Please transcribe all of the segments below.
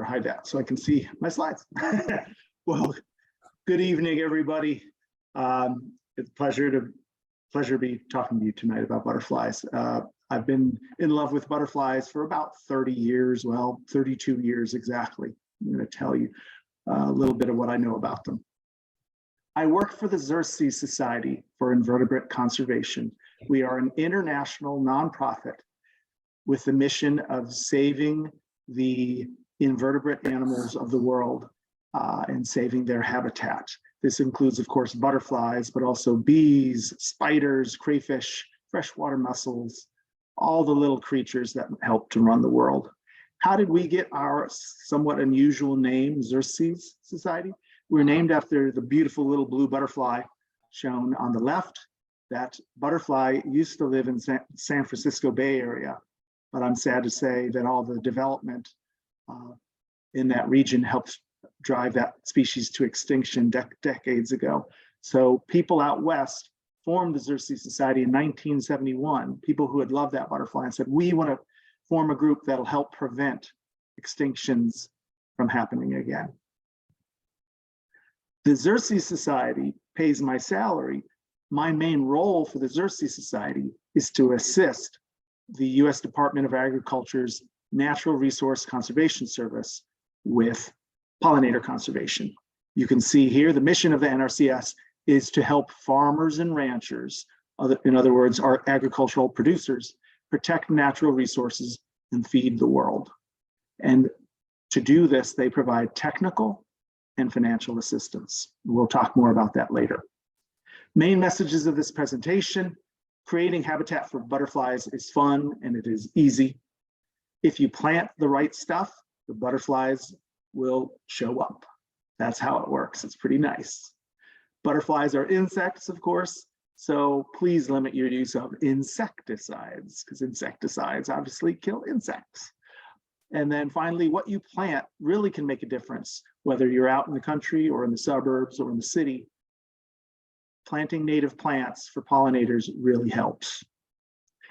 hide that so I can see my slides. Well, good evening, everybody. It's a pleasure to be talking to you tonight about butterflies. I've been in love with butterflies for about 30 years, well, 32 years exactly. I'm going to tell you a little bit of what I know about them. I work for the Xerces Society for Invertebrate Conservation. We are an international nonprofit with the mission of saving the invertebrate animals of the world and saving their habitat. This includes, of course, butterflies, but also bees, spiders, crayfish, freshwater mussels, all the little creatures that help to run the world. How did we get our somewhat unusual name, Xerces Society? We're named after the beautiful little blue butterfly shown on the left. That butterfly used to live in San Francisco Bay Area, but I'm sad to say that all the development in that region helped drive that species to extinction decades ago. So people out west formed the Xerces Society in 1971, people who had loved that butterfly and said, we want to form a group that'll help prevent extinctions from happening again. The Xerces Society pays my salary. My main role for the Xerces Society is to assist the U.S. Department of Agriculture's Natural Resource Conservation Service with pollinator conservation. You can see here the mission of the NRCS is to help farmers and ranchers, in other words, our agricultural producers, protect natural resources and feed the world. And to do this, they provide technical and financial assistance. We'll talk more about that later. Main messages of this presentation: creating habitat for butterflies is fun and it is easy. If you plant the right stuff, the butterflies will show up. That's how it works. It's pretty nice. Butterflies are insects, of course, so please limit your use of insecticides, because insecticides obviously kill insects. And then finally, what you plant really can make a difference, whether you're out in the country or in the suburbs or in the city. Planting native plants for pollinators really helps. I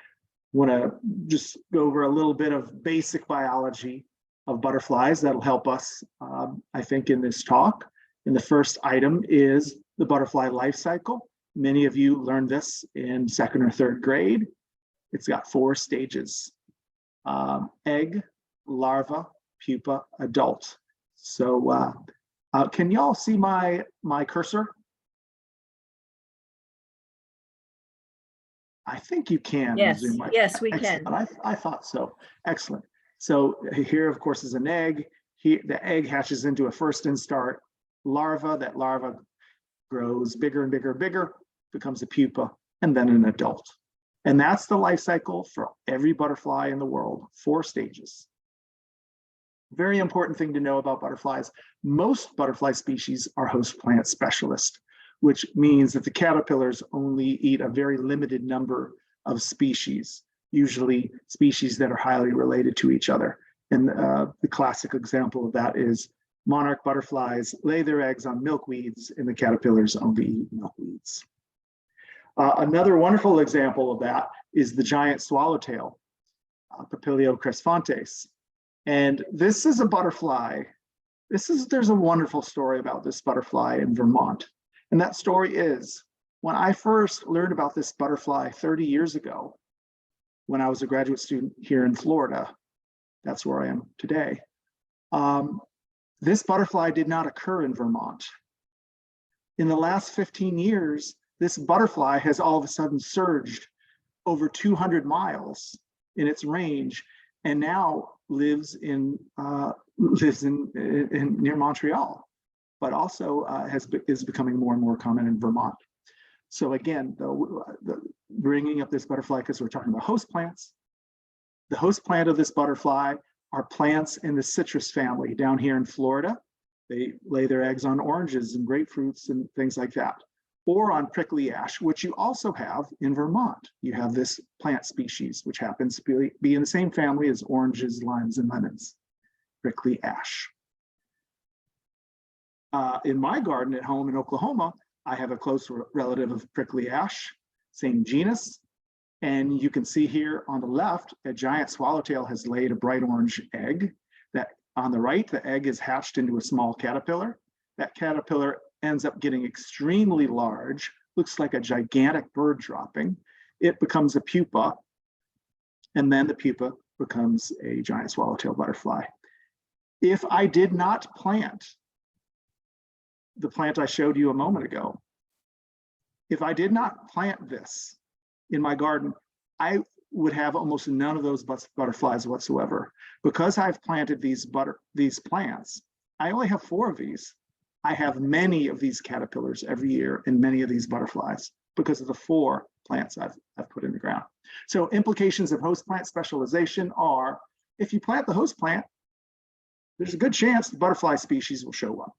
want to just go over a little bit of basic biology of butterflies that'll help us, I think, in this talk. And the first item is the butterfly life cycle. Many of you learned this in 2nd or 3rd grade. It's got 4 stages: egg, larva, pupa, adult. So can y'all see my cursor? I think you can. Yes, yes, we can. I thought so. Excellent. So here, of course, is an egg. Here, the egg hatches into a first instart larva. That larva grows bigger and bigger and bigger, becomes a pupa, and then an adult. And that's the life cycle for every butterfly in the world, 4 stages. Very important thing to know about butterflies: most butterfly species are host plant specialists, which means that the caterpillars only eat a very limited number of species, usually species that are highly related to each other. And the classic example of that is monarch butterflies lay their eggs on milkweeds, and the caterpillars only eat milkweeds. Another wonderful example of that is the giant swallowtail, Papilio cresfontes. And this is a butterfly. There's a wonderful story about this butterfly in Vermont. And that story is, when I first learned about this butterfly 30 years ago, when I was a graduate student here in Florida, that's where I am today, this butterfly did not occur in Vermont. In the last 15 years, this butterfly has all of a sudden surged over 200 miles in its range, and now lives in near Montreal, but also is becoming more and more common in Vermont. So again, bringing up this butterfly because we're talking about host plants. The host plant of this butterfly are plants in the citrus family down here in Florida. They lay their eggs on oranges and grapefruits and things like that, or on prickly ash, which you also have in Vermont. You have this plant species, which happens to be in the same family as oranges, limes, and lemons, prickly ash. In my garden at home in Oklahoma, I have a close relative of prickly ash, same genus. And you can see here on the left, a giant swallowtail has laid a bright orange egg that On the right, the egg is hatched into a small caterpillar. That caterpillar ends up getting extremely large, looks like a gigantic bird dropping. It becomes a pupa, and then the pupa becomes a giant swallowtail butterfly. If I did not plant the plant I showed you a moment ago, if I did not plant this in my garden, I would have almost none of those butterflies whatsoever. Because I've planted these plants, I only have 4 of these. I have many of these caterpillars every year and many of these butterflies because of the 4 plants I've put in the ground. So implications of host plant specialization are, if you plant the host plant, there's a good chance the butterfly species will show up.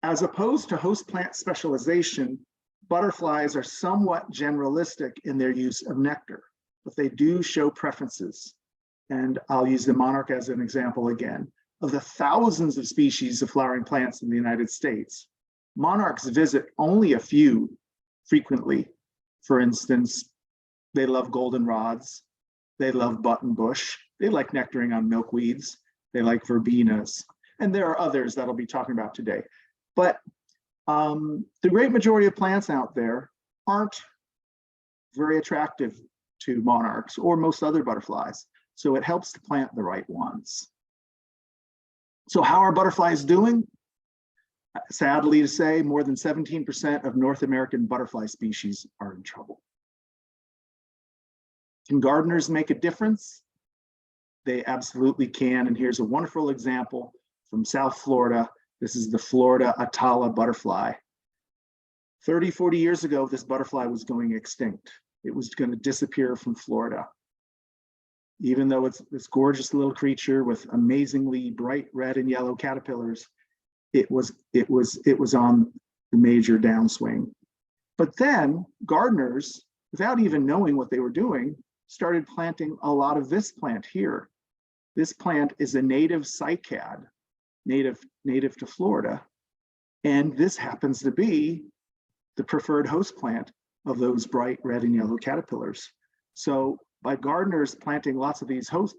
As opposed to host plant specialization, butterflies are somewhat generalistic in their use of nectar, but they do show preferences. And I'll use the monarch as an example again. Of the thousands of species of flowering plants in the United States, monarchs visit only a few frequently. For instance, they love goldenrods, they love buttonbush, they like nectaring on milkweeds, they like verbenas, and there are others that I'll be talking about today. But the great majority of plants out there aren't very attractive to monarchs or most other butterflies, so it helps to plant the right ones. So how are butterflies doing? Sadly to say, more than 17% of North American butterfly species are in trouble. Can gardeners make a difference? They absolutely can, and here's a wonderful example from South Florida. This is the Florida Atala butterfly. 30, 40 years ago, this butterfly was going extinct. It was going to disappear from Florida. Even though it's this gorgeous little creature with amazingly bright red and yellow caterpillars, it was on the major downswing. But then gardeners, without even knowing what they were doing, started planting a lot of this plant here. This plant is a native cycad, native to Florida, and this happens to be the preferred host plant of those bright red and yellow caterpillars. So by gardeners planting lots of these host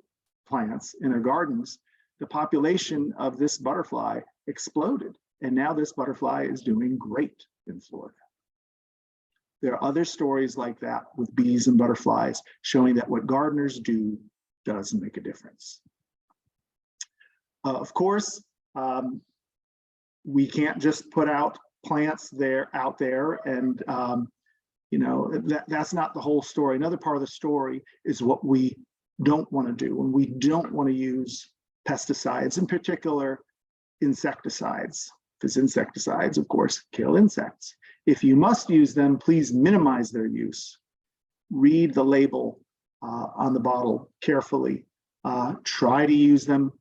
plants in their gardens, the population of this butterfly exploded, and now this butterfly is doing great in Florida. There are other stories like that with bees and butterflies showing that what gardeners do does make a difference. Of course, we can't just put out plants out there and that's not the whole story. Another part of the story is what we don't want to do, and we don't want to use pesticides, in particular insecticides, because insecticides, of course, kill insects. If you must use them, please minimize their use. Read the label on the bottle carefully. Try to use them.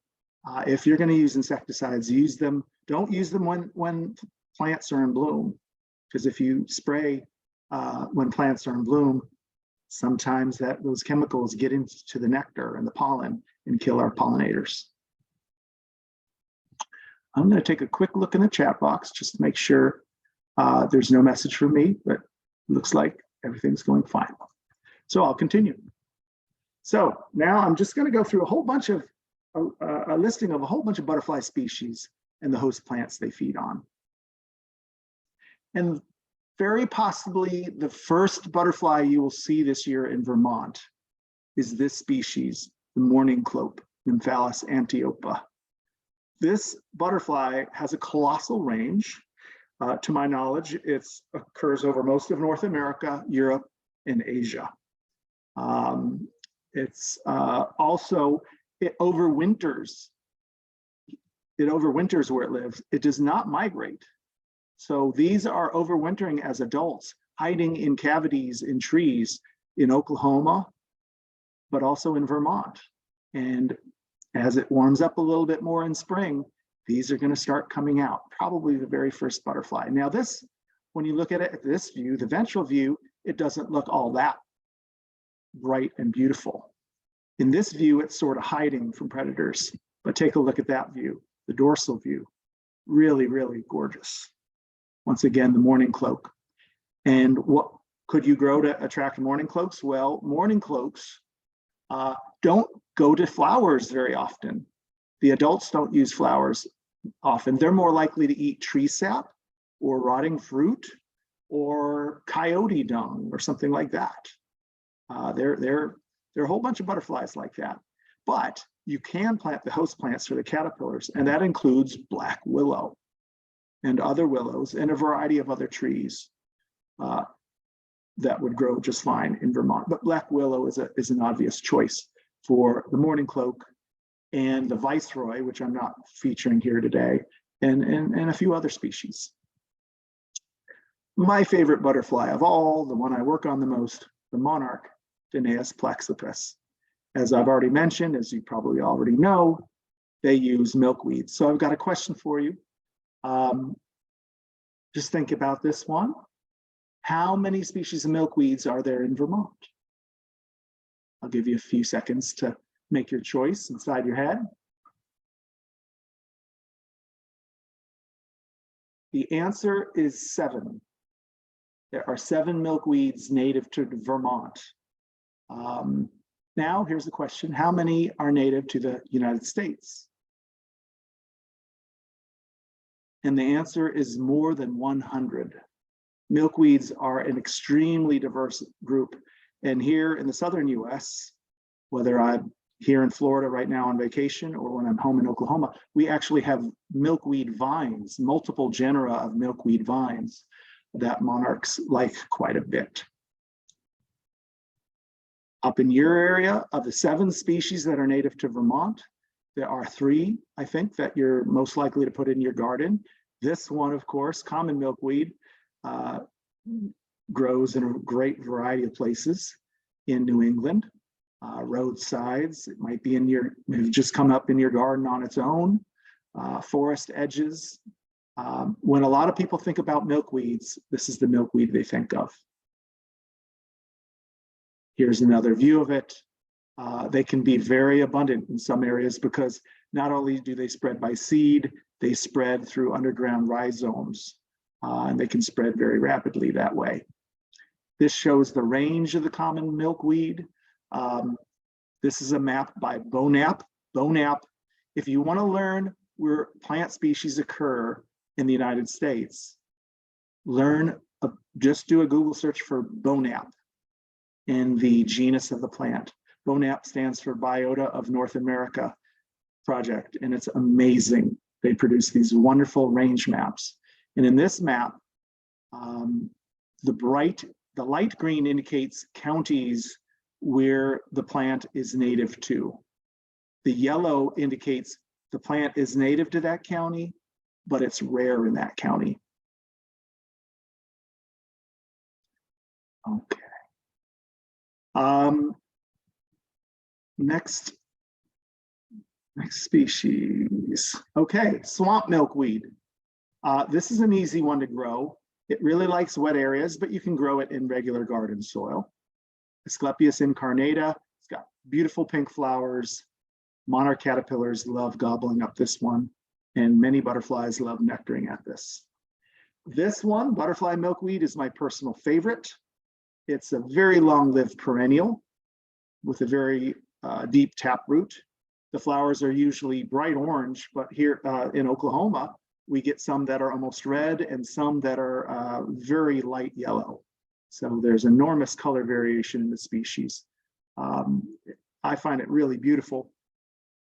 If you're going to use insecticides, use them. Don't use them when plants are in bloom, because if you spray when plants are in bloom, sometimes those chemicals get into the nectar and the pollen and kill our pollinators. I'm going to take a quick look in the chat box just to make sure there's no message from me, but it looks like everything's going fine. So I'll continue. So now I'm just going to go through a whole bunch of a listing of a whole bunch of butterfly species and the host plants they feed on. And very possibly the first butterfly you will see this year in Vermont is this species, the mourning cloak, Nymphalis antiopa. This butterfly has a colossal range. To my knowledge, it occurs over most of North America, Europe, and Asia. It overwinters. It overwinters where it lives. It does not migrate. So these are overwintering as adults, hiding in cavities in trees in Oklahoma, but also in Vermont. And as it warms up a little bit more in spring, these are going to start coming out, probably the very first butterfly. Now this, when you look at it at this view, the ventral view, it doesn't look all that bright and beautiful. In this view, it's sort of hiding from predators, but take a look at that view, the dorsal view, really, really gorgeous. Once again, the mourning cloak. And what could you grow to attract mourning cloaks? Well, mourning cloaks don't go to flowers very often. The adults don't use flowers often. They're more likely to eat tree sap or rotting fruit or coyote dung or something like that. There are a whole bunch of butterflies like that. But you can plant the host plants for the caterpillars, and that includes black willow and other willows and a variety of other trees that would grow just fine in Vermont. But black willow is an obvious choice for the mourning cloak and the viceroy, which I'm not featuring here today, and a few other species. My favorite butterfly of all, the one I work on the most, the monarch, Danaus plexippus. As I've already mentioned, as you probably already know, they use milkweed. So I've got a question for you. Just think about this one. How many species of milkweeds are there in Vermont? I'll give you a few seconds to make your choice inside your head. The answer is 7. There are 7 milkweeds native to Vermont. Now, here's the question. How many are native to the United States? And the answer is more than 100. Milkweeds are an extremely diverse group. And here in the southern US, whether I'm here in Florida right now on vacation or when I'm home in Oklahoma, we actually have milkweed vines, multiple genera of milkweed vines that monarchs like quite a bit. Up in your area, of the 7 species that are native to Vermont, there are 3, I think, that you're most likely to put in your garden. This one, of course, common milkweed, grows in a great variety of places in New England. Roadsides, it might be just come up in your garden on its own, forest edges. When a lot of people think about milkweeds, this is the milkweed they think of. Here's another view of it. They can be very abundant in some areas because not only do they spread by seed, they spread through underground rhizomes, and they can spread very rapidly that way. This shows the range of the common milkweed. This is a map by Bonap. Bonap, if you want to learn where plant species occur in the United States, just do a Google search for Bonap in the genus of the plant. Bonap stands for Biota of North America project, and it's amazing. They produce these wonderful range maps. And in this map, the light green indicates counties where the plant is native to. The yellow indicates the plant is native to that county, but it's rare in that county. Okay. Next species. Okay, swamp milkweed. This is an easy one to grow. It really likes wet areas, but you can grow it in regular garden soil. Asclepias incarnata. It's got beautiful pink flowers. Monarch caterpillars love gobbling up this one, and many butterflies love nectaring at this. This one, butterfly milkweed, is my personal favorite. It's a very long-lived perennial with a very deep taproot. The flowers are usually bright orange, but here in Oklahoma, we get some that are almost red and some that are very light yellow. So there's enormous color variation in the species. I find it really beautiful,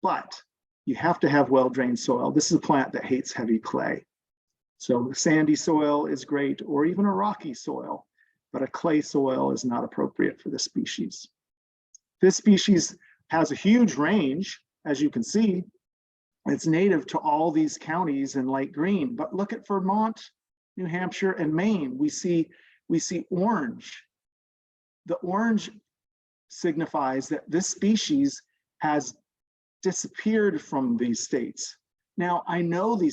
but you have to have well-drained soil. This is a plant that hates heavy clay. So sandy soil is great, or even a rocky soil, but a clay soil is not appropriate for this species. This species has a huge range, as you can see. It's native to all these counties in light green, but look at Vermont, New Hampshire, and Maine. We see orange. The orange signifies that this species has disappeared from these states. Now, I know the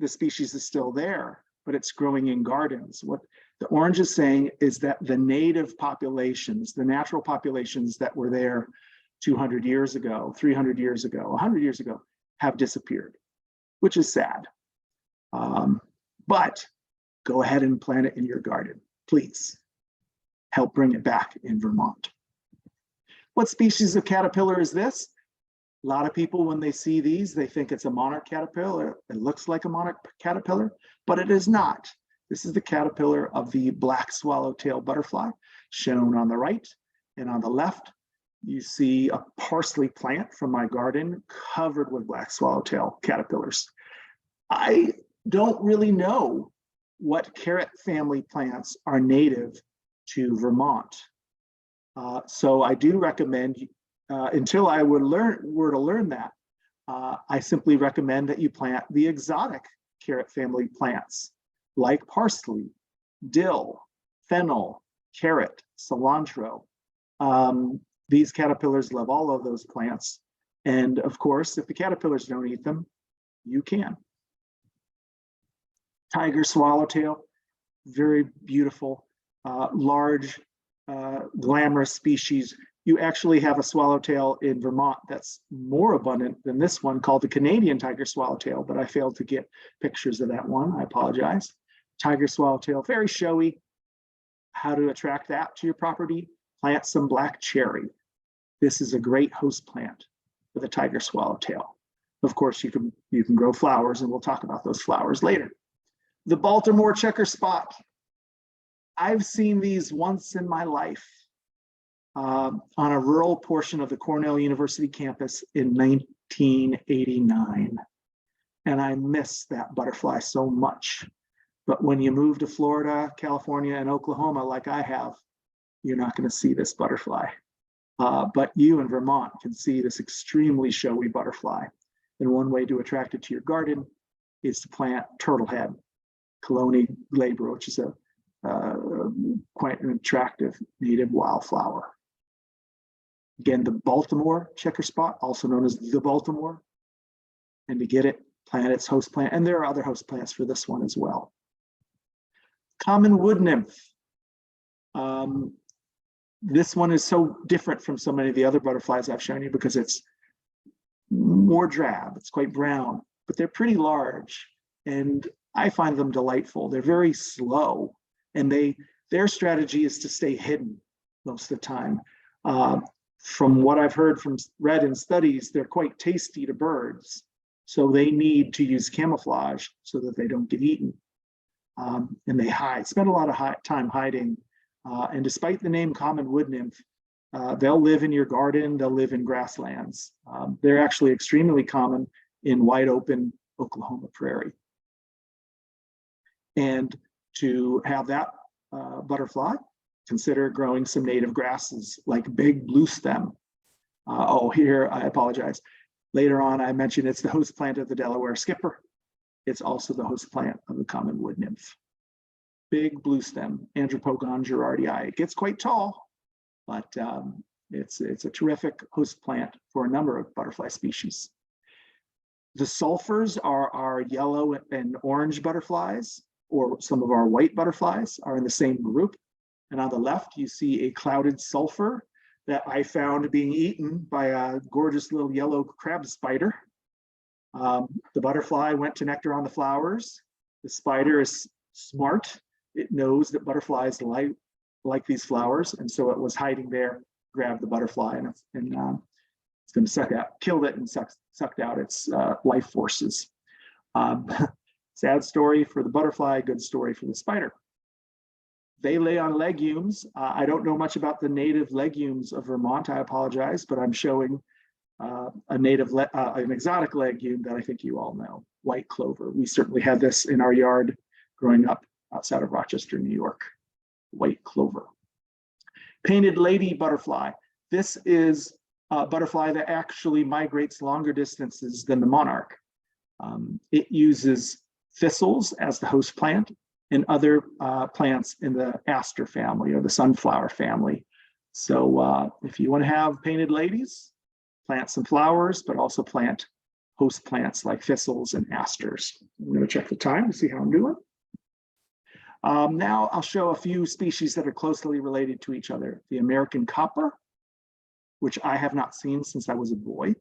species is still there, but it's growing in gardens. What the orange is saying is that the native populations, the natural populations that were there 200 years ago, 300 years ago, 100 years ago, have disappeared, which is sad. But go ahead and plant it in your garden, please. Help bring it back in Vermont. What species of caterpillar is this? A lot of people, when they see these, they think it's a monarch caterpillar. It looks like a monarch caterpillar, but it is not. This is the caterpillar of the black swallowtail butterfly, shown on the right. And on the left, you see a parsley plant from my garden covered with black swallowtail caterpillars. I don't really know what carrot family plants are native to Vermont. So I do recommend, until I were to learn that, I simply recommend that you plant the exotic carrot family plants like parsley, dill, fennel, carrot, cilantro. These caterpillars love all of those plants. And of course, if the caterpillars don't eat them, you can. Tiger swallowtail, very beautiful, large, glamorous species. You actually have a swallowtail in Vermont that's more abundant than this one, called the Canadian tiger swallowtail, but I failed to get pictures of that one. I apologize. Tiger swallowtail, very showy. How to attract that to your property? Plant some black cherry. This is a great host plant for the tiger swallowtail. Of course, you can grow flowers, and we'll talk about those flowers later. The Baltimore checker spot. I've seen these once in my life on a rural portion of the Cornell University campus in 1989. And I miss that butterfly so much. But when you move to Florida, California, and Oklahoma, like I have, you're not going to see this butterfly. But you in Vermont can see this extremely showy butterfly. And one way to attract it to your garden is to plant turtlehead, Colonie glabra, which is quite an attractive native wildflower. Again, the Baltimore checker spot, also known as the Baltimore. And to get it, plant its host plant. And there are other host plants for this one as well. Common wood nymph. This one is so different from so many of the other butterflies I've shown you because it's more drab. It's quite brown, but they're pretty large. And I find them delightful. They're very slow, and their strategy is to stay hidden most of the time. From what I've read in studies, they're quite tasty to birds. So they need to use camouflage so that they don't get eaten. And they spend a lot of time hiding. And despite the name common wood nymph, they'll live in your garden, they'll live in grasslands. They're actually extremely common in wide open Oklahoma prairie. And to have that butterfly, consider growing some native grasses like big blue stem. Here, I apologize. Later on, I mentioned it's the host plant of the Delaware skipper. It's also the host plant of the common wood nymph. Big blue stem, Andropogon girardii. It gets quite tall, but it's a terrific host plant for a number of butterfly species. The sulfurs are our yellow and orange butterflies, or some of our white butterflies are in the same group. And on the left, you see a clouded sulfur that I found being eaten by a gorgeous little yellow crab spider. The butterfly went to nectar on the flowers. The spider is smart. It knows that butterflies like these flowers. And so it was hiding there, grabbed the butterfly, and it's going to killed it and sucked out its life forces. Sad story for the butterfly, good story for the spider. They lay on legumes. I don't know much about the native legumes of Vermont. I apologize, but I'm showing an exotic legume that I think you all know, white clover. We certainly had this in our yard growing up outside of Rochester, New York, white clover. Painted lady butterfly. This is a butterfly that actually migrates longer distances than the monarch. It uses thistles as the host plant and other plants in the aster family or the sunflower family. So if you want to have painted ladies, plant some flowers, but also plant host plants like thistles and asters. I'm going to check the time to see how I'm doing. Now I'll show a few species that are closely related to each other. The American copper, which I have not seen since I was a boy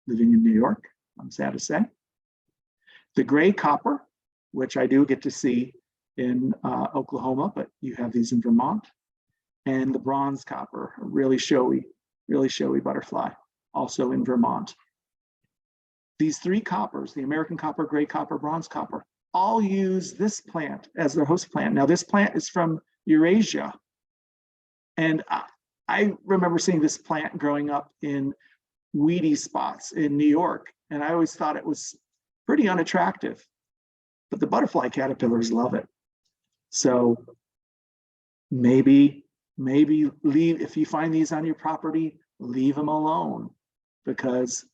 living in New York, I'm sad to say. The gray copper, which I do get to see in Oklahoma, but you have these in Vermont. And the bronze copper, a really showy really showy butterfly, also in Vermont. These three coppers, the American copper, gray copper, bronze copper, all use this plant as their host plant. Now, this plant is from Eurasia. And I remember seeing this plant growing up in weedy spots in New York, and I always thought it was pretty unattractive. But the butterfly caterpillars love it. So maybe leave, if you find these on your property, leave them alone, because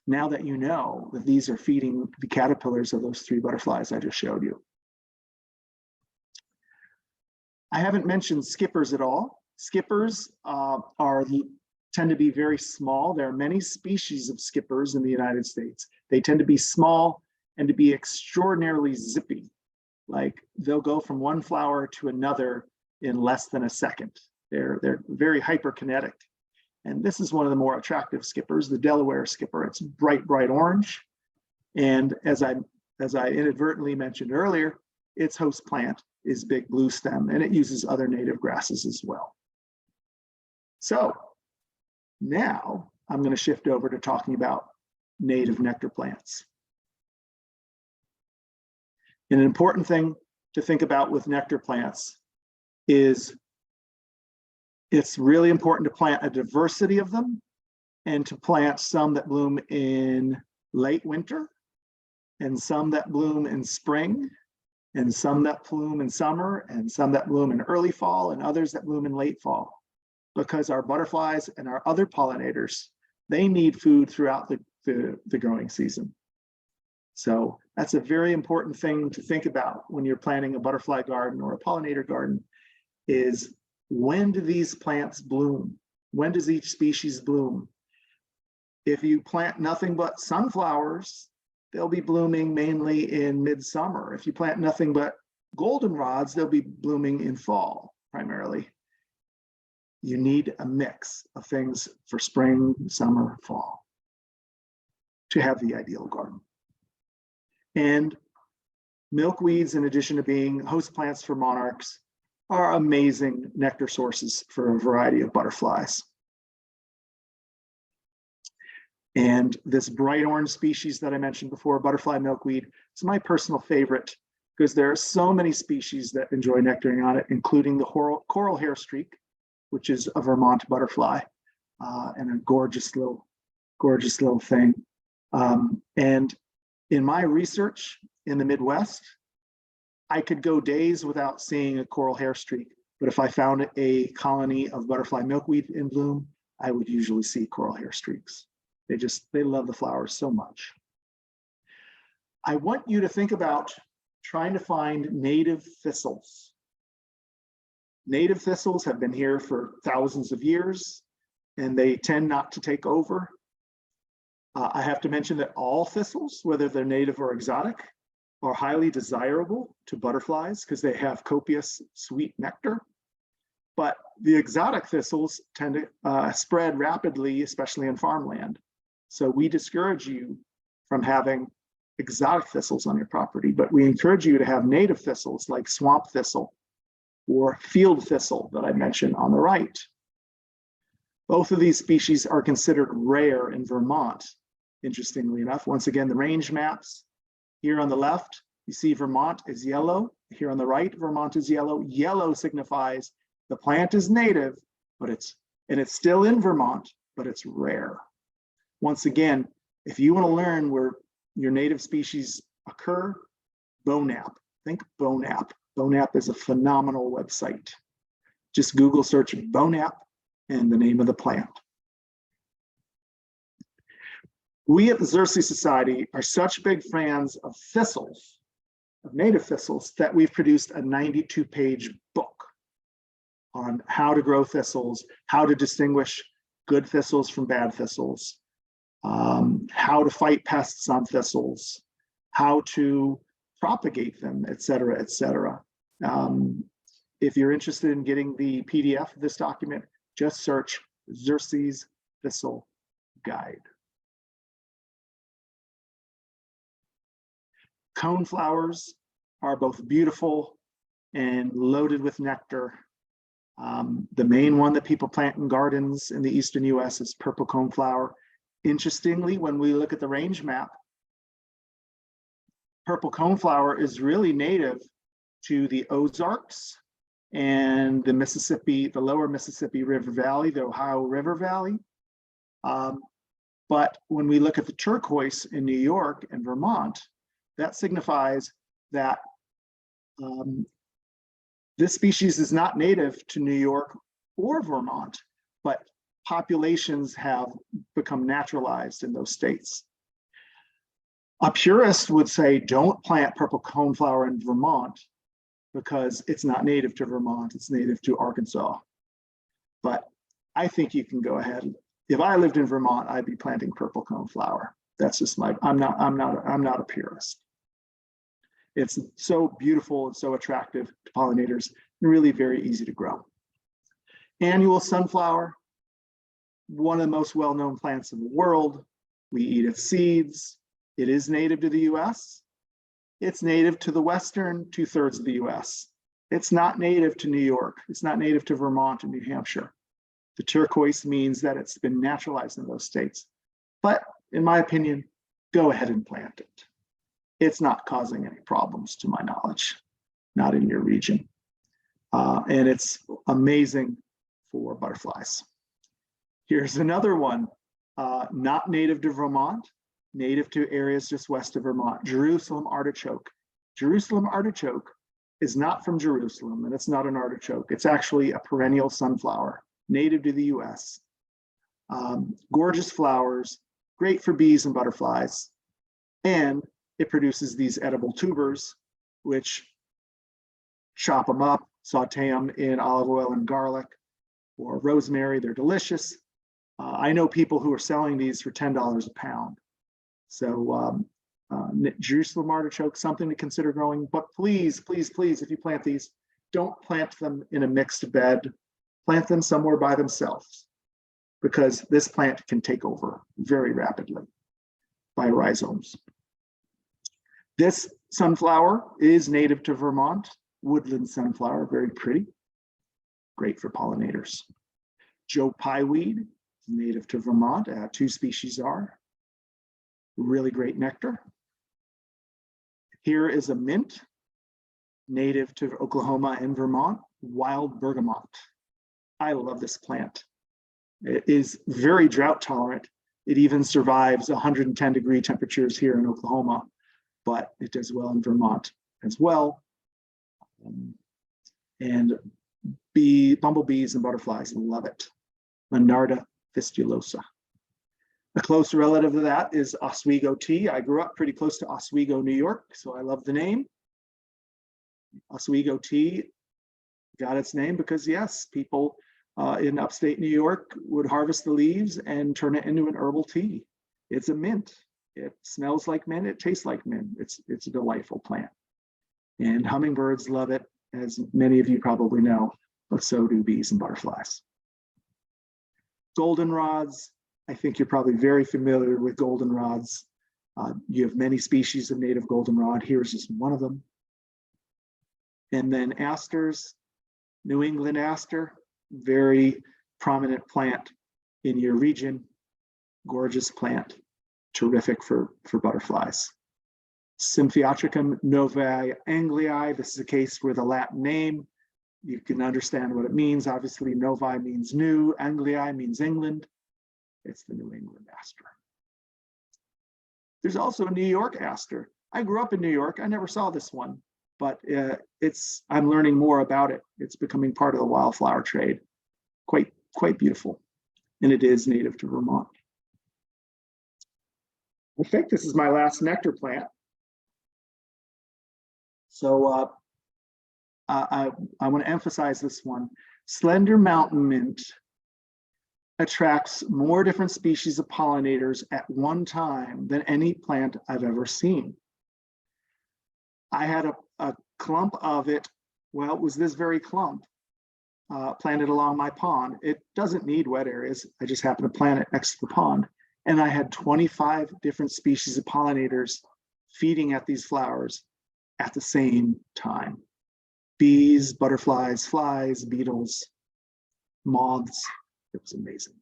now that you know that these are feeding the caterpillars of those three butterflies I just showed you. I haven't mentioned skippers at all. Skippers tend to be very small. There are many species of skippers in the United States. They tend to be small and to be extraordinarily zippy. Like they'll go from one flower to another in less than a second. They're very hyperkinetic. And this is one of the more attractive skippers, the Delaware skipper. It's bright orange. And as I inadvertently mentioned earlier, its host plant is big blue stem, and it uses other native grasses as well. So now I'm going to shift over to talking about native nectar plants. And an important thing to think about with nectar plants is it's really important to plant a diversity of them, and to plant some that bloom in late winter, and some that bloom in spring, and some that bloom in summer, and some that bloom in early fall, and others that bloom in late fall. Because our butterflies and our other pollinators, they need food throughout the growing season. So that's a very important thing to think about when you're planting a butterfly garden or a pollinator garden, is when do these plants bloom? When does each species bloom? If you plant nothing but sunflowers, they'll be blooming mainly in midsummer. If you plant nothing but goldenrods, they'll be blooming in fall primarily. You need a mix of things for spring, summer, fall to have the ideal garden. And milkweeds, in addition to being host plants for monarchs, are amazing nectar sources for a variety of butterflies. And this bright orange species that I mentioned before, butterfly milkweed, is my personal favorite because there are so many species that enjoy nectaring on it, including the coral hair streak, which is a Vermont butterfly, and a gorgeous little thing. And in my research in the Midwest, I could go days without seeing a coral hair streak, but if I found a colony of butterfly milkweed in bloom, I would usually see coral hair streaks. They love the flowers so much. I want you to think about trying to find native thistles. Native thistles have been here for thousands of years, and they tend not to take over. I have to mention that all thistles, whether they're native or exotic, are highly desirable to butterflies because they have copious sweet nectar. But the exotic thistles tend to spread rapidly, especially in farmland. So we discourage you from having exotic thistles on your property, but we encourage you to have native thistles like swamp thistle or field thistle that I mentioned on the right. Both of these species are considered rare in Vermont, interestingly enough. Once again, the range maps. Here on the left, you see Vermont is yellow. Here on the right, Vermont is yellow. Yellow signifies the plant is native, but it's still in Vermont, but it's rare. Once again, if you want to learn where your native species occur, BONAP. Think BONAP. BONAP is a phenomenal website. Just Google search BONAP and the name of the plant. We at the Xerces Society are such big fans of thistles, of native thistles, that we've produced a 92-page book on how to grow thistles, how to distinguish good thistles from bad thistles, how to fight pests on thistles, how to propagate them, et cetera, et cetera. If you're interested in getting the PDF of this document, just search Xerces Thistle Guide. Coneflowers are both beautiful and loaded with nectar. The main one that people plant in gardens in the eastern US is purple coneflower. Interestingly, when we look at the range map, purple coneflower is really native to the Ozarks and the Mississippi, the lower Mississippi River Valley, the Ohio River Valley. But when we look at the turquoise in New York and Vermont, that signifies that this species is not native to New York or Vermont, but populations have become naturalized in those states. A purist would say, don't plant purple coneflower in Vermont because it's not native to Vermont, it's native to Arkansas. But I think you can go ahead. If I lived in Vermont, I'd be planting purple coneflower. That's just I'm not a purist. It's so beautiful and so attractive to pollinators and really very easy to grow. Annual sunflower, one of the most well-known plants in the world. We eat its seeds. It is native to the US. It's native to the western 2/3 of the US. It's not native to New York. It's not native to Vermont and New Hampshire. The turquoise means that it's been naturalized in those states. But in my opinion, go ahead and plant it. It's not causing any problems to my knowledge, not in your region. And it's amazing for butterflies. Here's another one, not native to Vermont, native to areas just west of Vermont, Jerusalem artichoke. Jerusalem artichoke is not from Jerusalem, and it's not an artichoke. It's actually a perennial sunflower, native to the US. Gorgeous flowers, great for bees and butterflies, and it produces these edible tubers, which chop them up, saute them in olive oil and garlic or rosemary. They're delicious. I know people who are selling these for $10 a pound. So Jerusalem artichoke, something to consider growing, but please, please, please, if you plant these, don't plant them in a mixed bed. Plant them somewhere by themselves, because this plant can take over very rapidly by rhizomes. This sunflower is native to Vermont, woodland sunflower, very pretty, great for pollinators. Joe pieweed is native to Vermont, 2 species are. Really great nectar. Here is a mint, native to Oklahoma and Vermont, wild bergamot. I love this plant. It is very drought tolerant. It even survives 110-degree temperatures here in Oklahoma, but it does well in Vermont as well. And bumblebees and butterflies love it. Monarda fistulosa. A close relative to that is Oswego tea. I grew up pretty close to Oswego, New York, so I love the name. Oswego tea got its name because, yes, people in upstate New York would harvest the leaves and turn it into an herbal tea. It's a mint. It smells like mint. It tastes like mint. It's a delightful plant. And hummingbirds love it, as many of you probably know, but so do bees and butterflies. Goldenrods. I think you're probably very familiar with goldenrods. You have many species of native goldenrod. Here's just one of them. And then asters, New England aster, very prominent plant in your region. Gorgeous plant, terrific for butterflies. Symphyotricum novae anglii. This is a case with a Latin name. You can understand what it means. Obviously, novae means new, anglii means England. It's the New England aster. There's also a New York aster. I grew up in New York. I never saw this one, but I'm learning more about it. It's becoming part of the wildflower trade. Quite beautiful. And it is native to Vermont. I think this is my last nectar plant. So I want to emphasize this one. Slender mountain mint attracts more different species of pollinators at one time than any plant I've ever seen. I had a clump of it, well, it was this very clump, planted along my pond. It doesn't need wet areas. I just happened to plant it next to the pond. And I had 25 different species of pollinators feeding at these flowers at the same time. Bees, butterflies, flies, beetles, moths. It was amazing.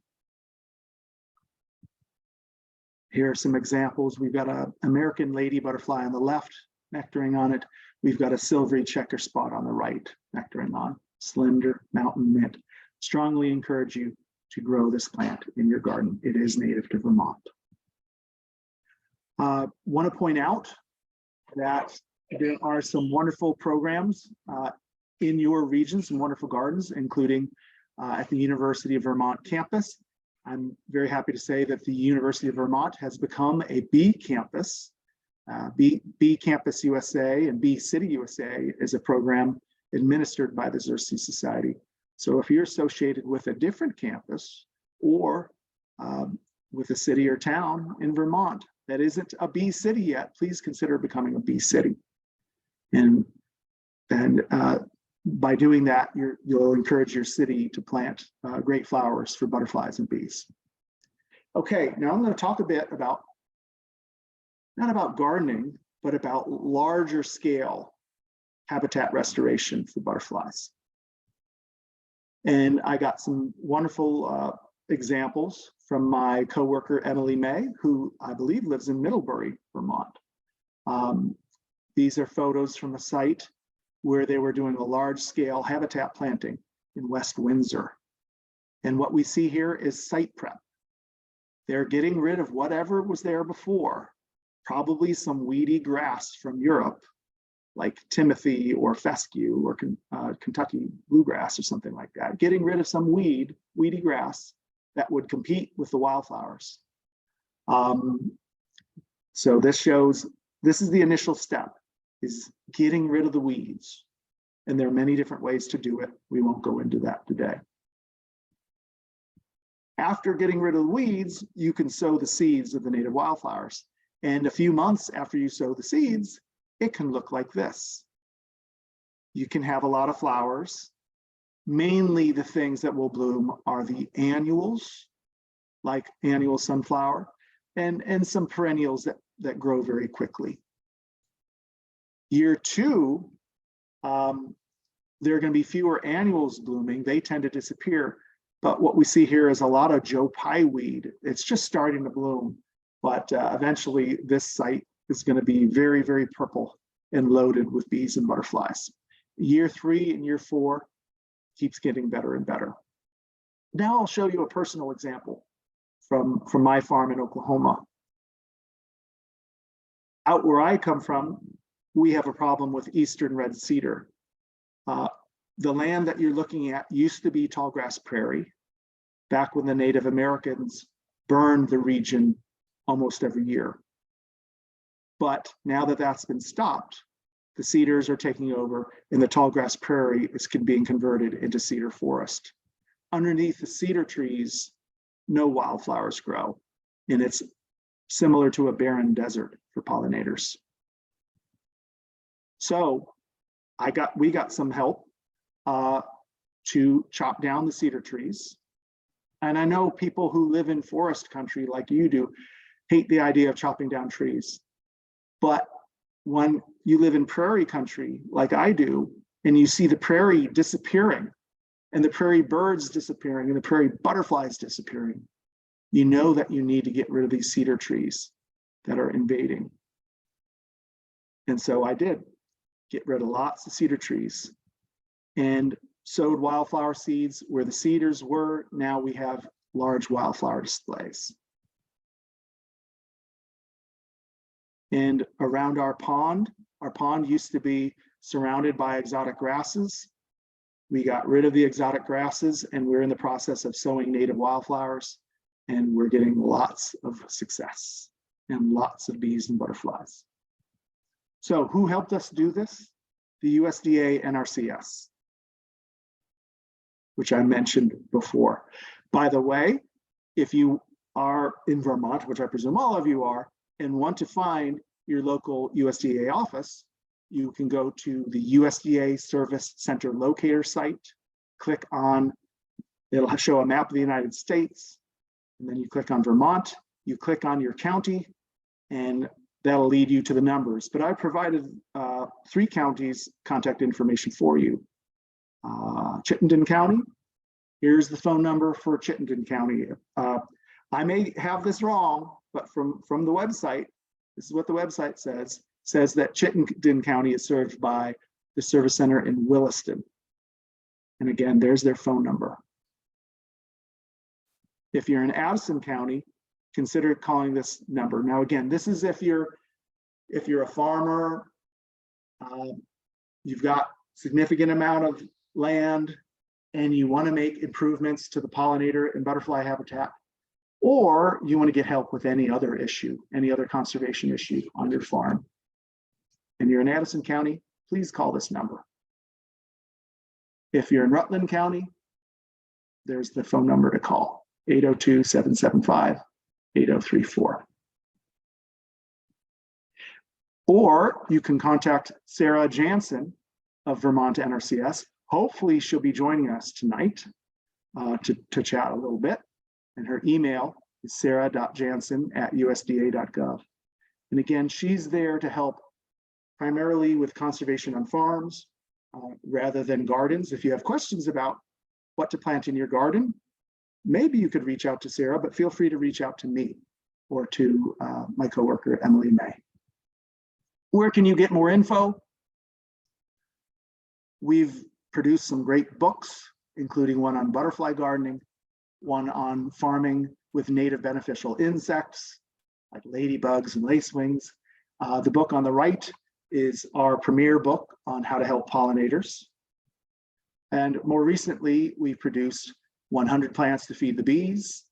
Here are some examples. We've got an American lady butterfly on the left, nectaring on it. We've got a silvery checker spot on the right, nectaring on. Slender mountain mint. Strongly encourage you to grow this plant in your garden. It is native to Vermont. Want to point out that there are some wonderful programs in your region, some wonderful gardens, including at the University of Vermont campus. I'm very happy to say that the University of Vermont has become a bee campus. Bee Campus USA and Bee City USA is a program administered by the Xerces Society. So if you're associated with a different campus or with a city or town in Vermont that isn't a bee city yet, please consider becoming a bee city. And by doing that, you'll encourage your city to plant great flowers for butterflies and bees. Okay, now I'm going to talk a bit about, not about gardening, but about larger scale habitat restoration for butterflies. And I got some wonderful examples from my coworker, Emily May, who I believe lives in Middlebury, Vermont. These are photos from a site where they were doing a large scale habitat planting in West Windsor. And what we see here is site prep. They're getting rid of whatever was there before, probably some weedy grass from Europe, like Timothy or fescue or Kentucky bluegrass or something like that, getting rid of some weedy grass that would compete with the wildflowers. So this shows, this is the initial step, is getting rid of the weeds. And there are many different ways to do it. We won't go into that today. After getting rid of the weeds, you can sow the seeds of the native wildflowers. And a few months after you sow the seeds, it can look like this. You can have a lot of flowers. Mainly the things that will bloom are the annuals, like annual sunflower, and some perennials that grow very quickly. Year two, there are going to be fewer annuals blooming. They tend to disappear. But what we see here is a lot of Joe Pye weed. It's just starting to bloom. But eventually this site is going to be very, very purple and loaded with bees and butterflies. Year three and year four keeps getting better and better. Now I'll show you a personal example from my farm in Oklahoma. Out where I come from, we have a problem with eastern red cedar. The land that you're looking at used to be tallgrass prairie, back when the Native Americans burned the region almost every year. But now that that's been stopped, the cedars are taking over and the tallgrass prairie is being converted into cedar forest. Underneath the cedar trees, no wildflowers grow, and it's similar to a barren desert for pollinators. So we got some help to chop down the cedar trees. And I know people who live in forest country like you do hate the idea of chopping down trees. But when you live in prairie country like I do, and you see the prairie disappearing and the prairie birds disappearing and the prairie butterflies disappearing, you know that you need to get rid of these cedar trees that are invading. And so I did get rid of lots of cedar trees and sowed wildflower seeds where the cedars were. Now we have large wildflower displays. And around our pond used to be surrounded by exotic grasses. We got rid of the exotic grasses and we're in the process of sowing native wildflowers, and we're getting lots of success and lots of bees and butterflies. So who helped us do this? The USDA NRCS, which I mentioned before. By the way, if you are in Vermont, which I presume all of you are, and want to find your local USDA office, you can go to the USDA Service Center Locator site, click on, it'll show a map of the United States, and then you click on Vermont, you click on your county, and that'll lead you to the numbers. But I provided 3 counties contact information for you. Chittenden County, Here's the phone number for Chittenden County. I may have this wrong, but from the website, this is what the website says that Chittenden County is served by the Service Center in Williston. And again, there's their phone number. If you're in Addison County, consider calling this number. Now, again, this is if you're a farmer, you've got significant amount of land and you want to make improvements to the pollinator and butterfly habitat, or you want to get help with any other issue, any other conservation issue on your farm, and you're in Addison County, please call this number. If you're in Rutland County, there's the phone number to call, 802-775-8034. Or you can contact Sarah Jansen of Vermont NRCS. Hopefully she'll be joining us tonight to chat a little bit. And her email is sarah.jansen@usda.gov. And again, she's there to help primarily with conservation on farms rather than gardens. If you have questions about what to plant in your garden, maybe you could reach out to Sarah, but feel free to reach out to me or to my coworker, Emily May. Where can you get more info? We've produced some great books, including one on butterfly gardening, one on farming with native beneficial insects like ladybugs and lacewings. The book on the right is our premier book on how to help pollinators. And more recently, we produced 100 plants to feed the bees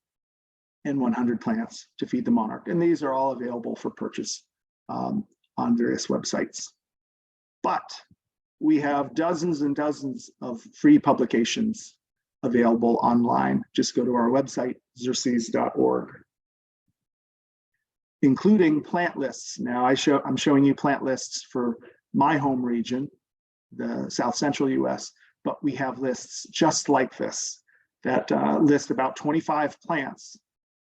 and 100 plants to feed the monarch. And these are all available for purchase on various websites. But we have dozens and dozens of free publications available online. Just go to our website, xerces.org, including plant lists. Now I'm showing you plant lists for my home region, the South Central US, but we have lists just like this that list about 25 plants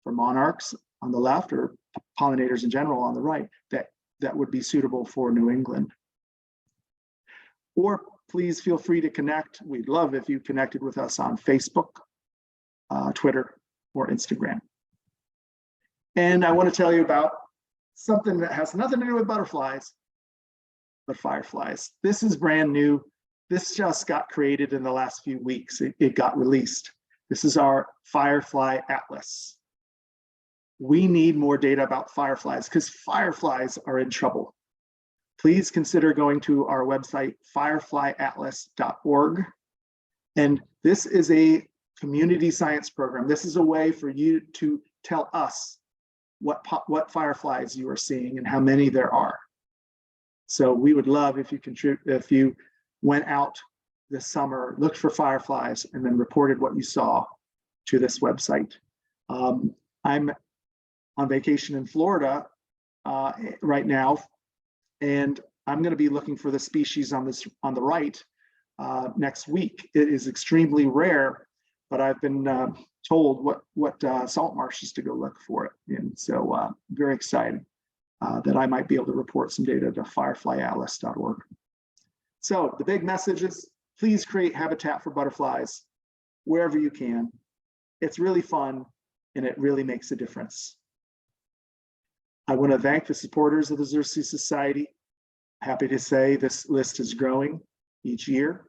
for monarchs on the left or pollinators in general on the right that would be suitable for New England. Or please feel free to connect. We'd love if you connected with us on Facebook, Twitter, or Instagram. And I want to tell you about something that has nothing to do with butterflies, but fireflies. This is brand new. This just got created in the last few weeks. It got released. This is our Firefly Atlas. We need more data about fireflies because fireflies are in trouble. Please consider going to our website, fireflyatlas.org. And this is a community science program. This is a way for you to tell us what fireflies you are seeing and how many there are. So we would love if you went out this summer, looked for fireflies, and then reported what you saw to this website. I'm on vacation in Florida right now, and I'm going to be looking for the species on the right next week. It is extremely rare, but I've been told what salt marshes to go look for it. And so very excited that I might be able to report some data to fireflyatlas.org. So the big message is, please create habitat for butterflies wherever you can. It's really fun and it really makes a difference. I want to thank the supporters of the Xerces Society. Happy to say this list is growing each year.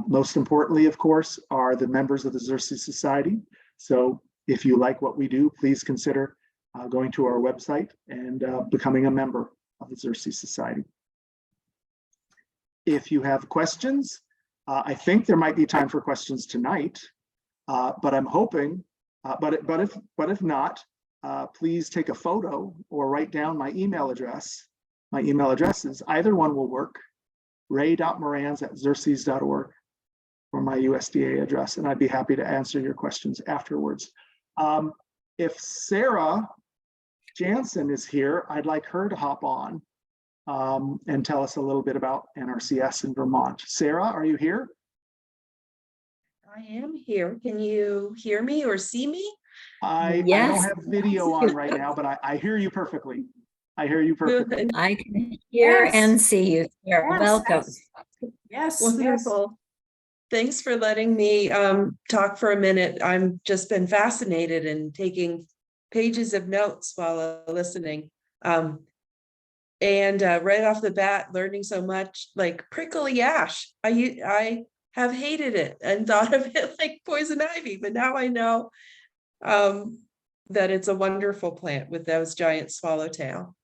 Most importantly, of course, are the members of the Xerces Society. So if you like what we do, please consider going to our website and becoming a member of the Xerces Society. If you have questions, I think there might be time for questions tonight, but I'm hoping, but if not, please take a photo or write down my email address. My email addresses, either one will work, ray.moranz@xerces.org, or my USDA address, and I'd be happy to answer your questions afterwards. If Sarah Jansen is here, I'd like her to hop on and tell us a little bit about NRCS in Vermont. Sarah, are you here? I am here. Can you hear me or see me? I don't have video on right now, but I hear you perfectly. I hear you perfectly. Good. I can hear and see you. You're welcome. Yes, Wonderful. Thanks for letting me talk for a minute. I'm just been fascinated and taking pages of notes while listening. And right off the bat, learning so much, like prickly ash. I have hated it and thought of it like poison ivy, but now I know that it's a wonderful plant with those giant swallowtail.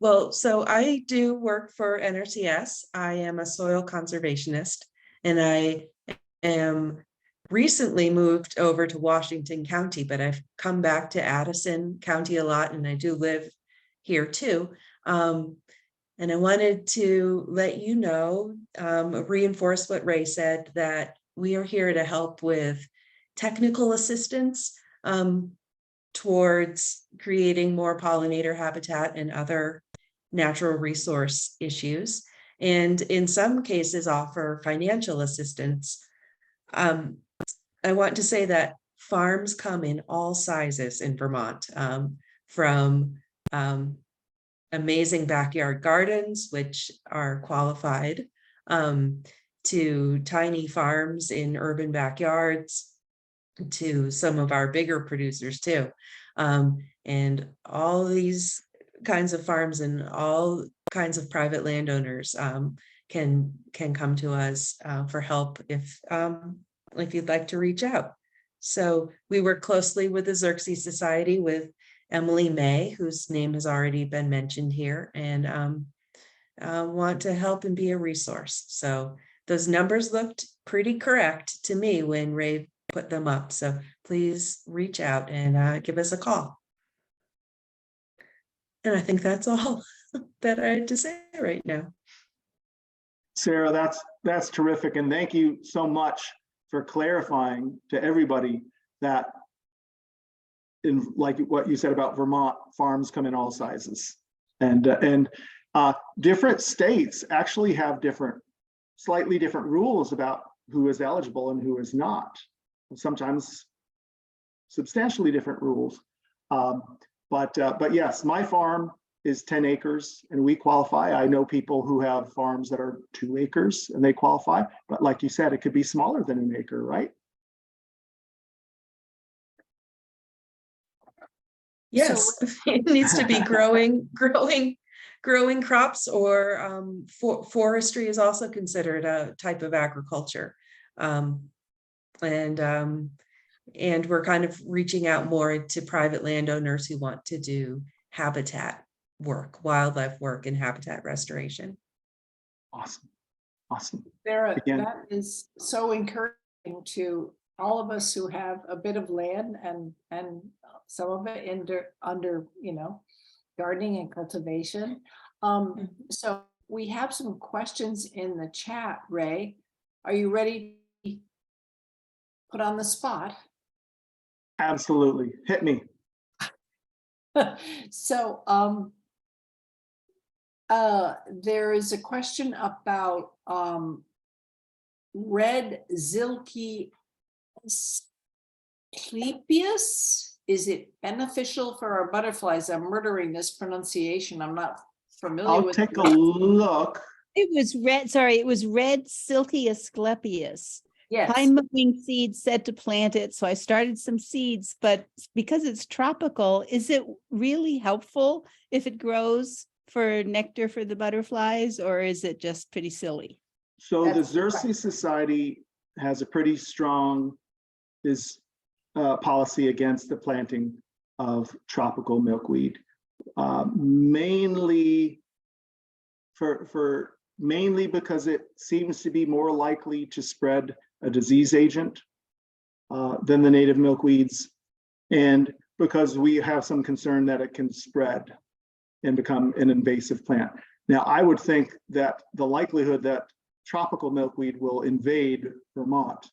Well, so I do work for NRCS. I am a soil conservationist, and I am recently moved over to Washington County, but I've come back to Addison County a lot, and I do live here too. And I wanted to let you know, reinforce what Ray said, that we are here to help with technical assistance towards creating more pollinator habitat and other natural resource issues, and in some cases offer financial assistance. I want to say that farms come in all sizes in Vermont, from amazing backyard gardens, which are qualified, to tiny farms in urban backyards, to some of our bigger producers too. And all these kinds of farms and all kinds of private landowners can come to us for help if you'd like to reach out. So we work closely with the Xerces Society with Emily May, whose name has already been mentioned here, and want to help and be a resource. So those numbers looked pretty correct to me when Ray put them up. So please reach out and give us a call. And I think that's all that I had to say right now. Sarah, that's terrific. And thank you so much for clarifying to everybody that, in like what you said about Vermont, farms come in all sizes. And different states actually have slightly different rules about who is eligible and who is not. Sometimes substantially different rules. But yes, my farm is 10 acres and we qualify. I know people who have farms that are 2 acres and they qualify, but like you said, it could be smaller than an acre, right? Yes, so, it needs to be growing crops, or forestry is also considered a type of agriculture. And we're kind of reaching out more to private landowners who want to do habitat work, wildlife work, and habitat restoration. Awesome. Sarah, that is so encouraging to all of us who have a bit of land and some of it under gardening and cultivation. So we have some questions in the chat. Ray, are you ready to put on the spot? Absolutely, hit me. So there is a question about red Xerces Society. Is it beneficial for our butterflies? I'm murdering this pronunciation. I'm not familiar with it. I'll take a look. It was red, sorry, it was red Silky Asclepius. Yes. Pine moving seeds said to plant it, so I started some seeds, but because it's tropical, is it really helpful if it grows for nectar for the butterflies, or is it just pretty silly? So the Xerces Society has a pretty strong policy against the planting of tropical milkweed, mainly because it seems to be more likely to spread a disease agent than the native milkweeds, and because we have some concern that it can spread and become an invasive plant. Now, I would think that the likelihood that tropical milkweed will invade Vermont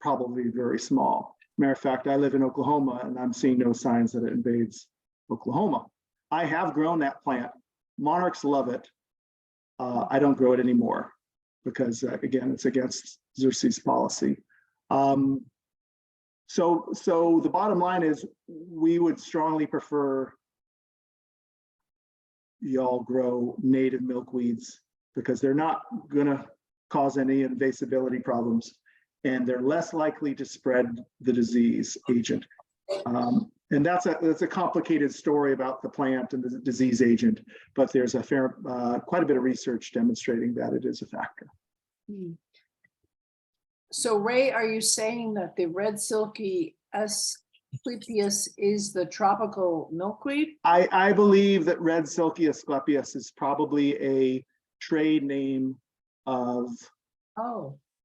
probably very small. Matter of fact, I live in Oklahoma and I'm seeing no signs that it invades Oklahoma. I have grown that plant. Monarchs love it. I don't grow it anymore because again, it's against Xerces policy. So the bottom line is we would strongly prefer y'all grow native milkweeds because they're not gonna cause any invasibility problems, and they're less likely to spread the disease agent. And that's a complicated story about the plant and the disease agent, but there's a quite a bit of research demonstrating that it is a factor. So Ray, are you saying that the red silky Asclepias is the tropical milkweed? I believe that red silky Asclepias is probably a trade name of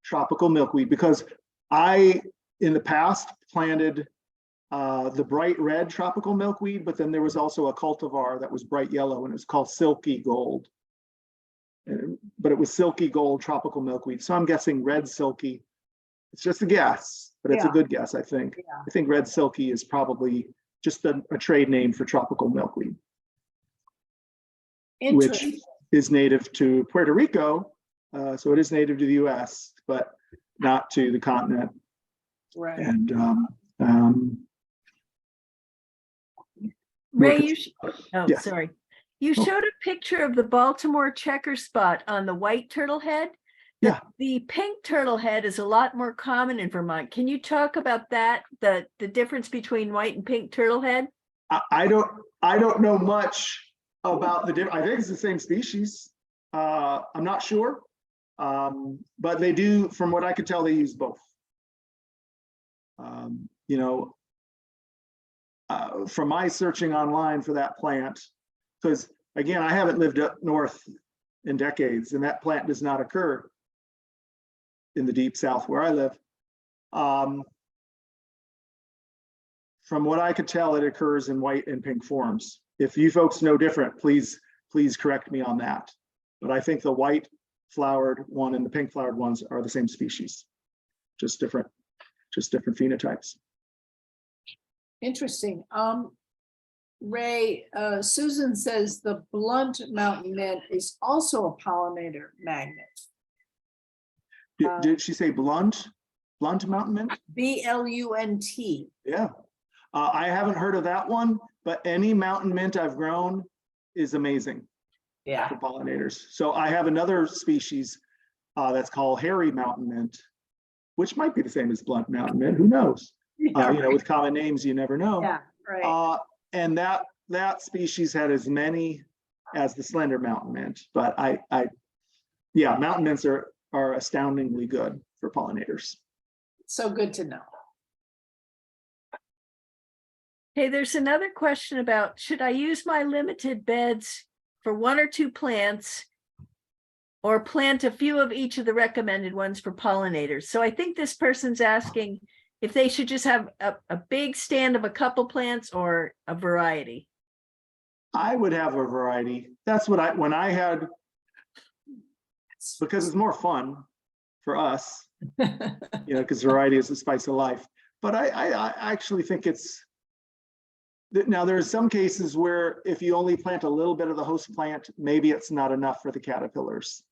tropical milkweed, because I, in the past, planted the bright red tropical milkweed, but then there was also a cultivar that was bright yellow, and it was called Silky Gold. But it was Silky Gold tropical milkweed. So I'm guessing red silky. It's just a guess, but it's a good guess, I think. Yeah. I think red silky is probably just a trade name for tropical milkweed, which is native to Puerto Rico. So it is native to the US, but not to the continent. Right. And Ray, Yes. sorry. You showed a picture of the Baltimore checker spot on the white turtle head. Yeah. The pink turtle head is a lot more common in Vermont. Can you talk about that, the difference between white and pink turtle head? I don't know much about the difference. I think it's the same species. I'm not sure. But they do, from what I could tell, they use both. From my searching online for that plant, because again, I haven't lived up north in decades, and that plant does not occur in the deep south where I live. From what I could tell, it occurs in white and pink forms. If you folks know different, please correct me on that. But I think the white flowered one and the pink flowered ones are the same species, just different phenotypes. Interesting. Ray, Susan says the blunt mountain mint is also a pollinator magnet. Did she say blunt mountain mint? BLUNT. Yeah. I haven't heard of that one, but any mountain mint I've grown is amazing Yeah. for pollinators. So I have another species that's called hairy mountain mint, which might be the same as blunt mountain mint. Who knows? With common names, you never know. Yeah, right. And that species had as many as the slender mountain mint, but mountain mints are astoundingly good for pollinators. So good to know. Hey, there's another question about, should I use my limited beds for 1 or 2 plants or plant a few of each of the recommended ones for pollinators? So I think this person's asking if they should just have a big stand of a couple plants or a variety. I would have a variety. That's what because it's more fun for us, because variety is the spice of life. But I actually think now there are some cases where if you only plant a little bit of the host plant, maybe it's not enough for the caterpillars.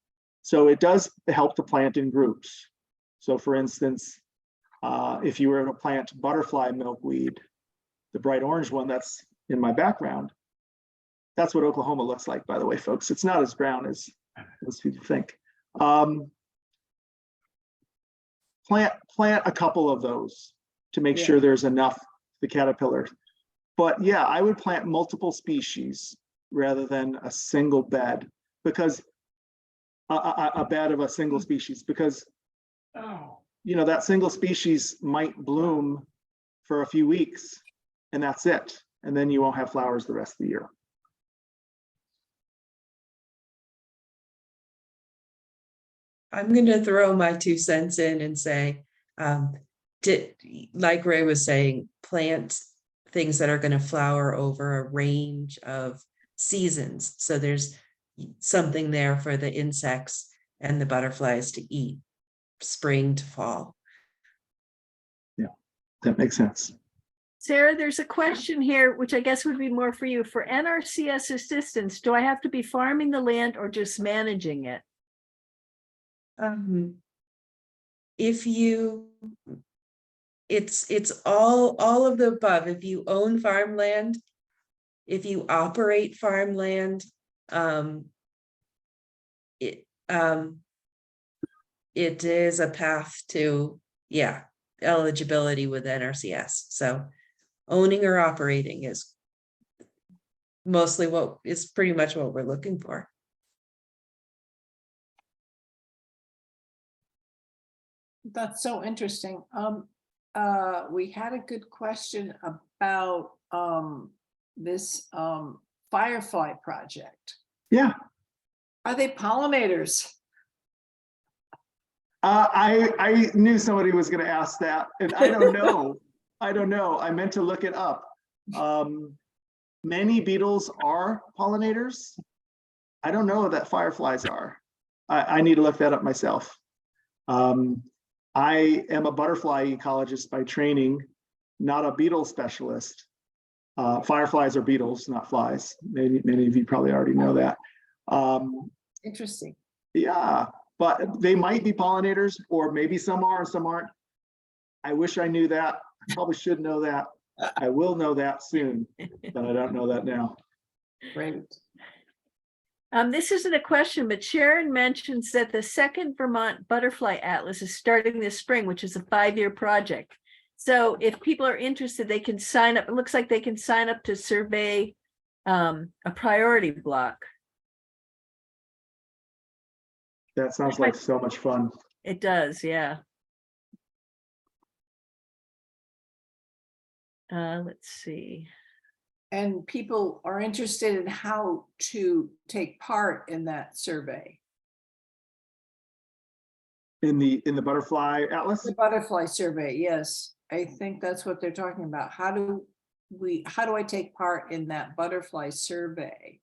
So it does help to plant in groups. So for instance, if you were to plant butterfly milkweed, the bright orange one that's in my background, that's what Oklahoma looks like, by the way, folks. It's not as brown as people think. Plant a couple of those to make sure there's enough for the caterpillar. But yeah, I would plant multiple species rather than a single bed, because a bed of a single species, because that single species might bloom for a few weeks and that's it. And then you won't have flowers the rest of the year. I'm going to throw my 2 cents in and say, like Ray was saying, plant things that are going to flower over a range of seasons. So there's something there for the insects and the butterflies to eat, spring to fall. Yeah, that makes sense. Sarah, there's a question here, which I guess would be more for you. For NRCS assistance, do I have to be farming the land or just managing it? If you, it's all of the above. If you own farmland, if you operate farmland, it is a path to, yeah, eligibility with NRCS. So owning or operating is mostly what is pretty much what we're looking for. That's so interesting. We had a good question about this firefly project. Yeah, Are they pollinators? I knew somebody was going to ask that, and I don't know. I don't know. I meant to look it up. Many beetles are pollinators. I don't know that fireflies are. I need to look that up myself. I am a butterfly ecologist by training, not a beetle specialist. Fireflies are beetles, not flies. Many of you probably already know that. Interesting. Yeah, but they might be pollinators, or maybe some are and some aren't. I wish I knew that. I probably should know that. I will know that soon, but I don't know that now. Great. This isn't a question, but Sharon mentions that the second Vermont Butterfly Atlas is starting this spring, which is a 5-year project. So if people are interested, they can sign up. It looks like they can sign up to survey a priority block. That sounds like so much fun. It does, yeah. Let's see. And people are interested in how to take part in that survey. In the butterfly atlas? The butterfly survey, yes. I think that's what they're talking about. How do I take part in that butterfly survey?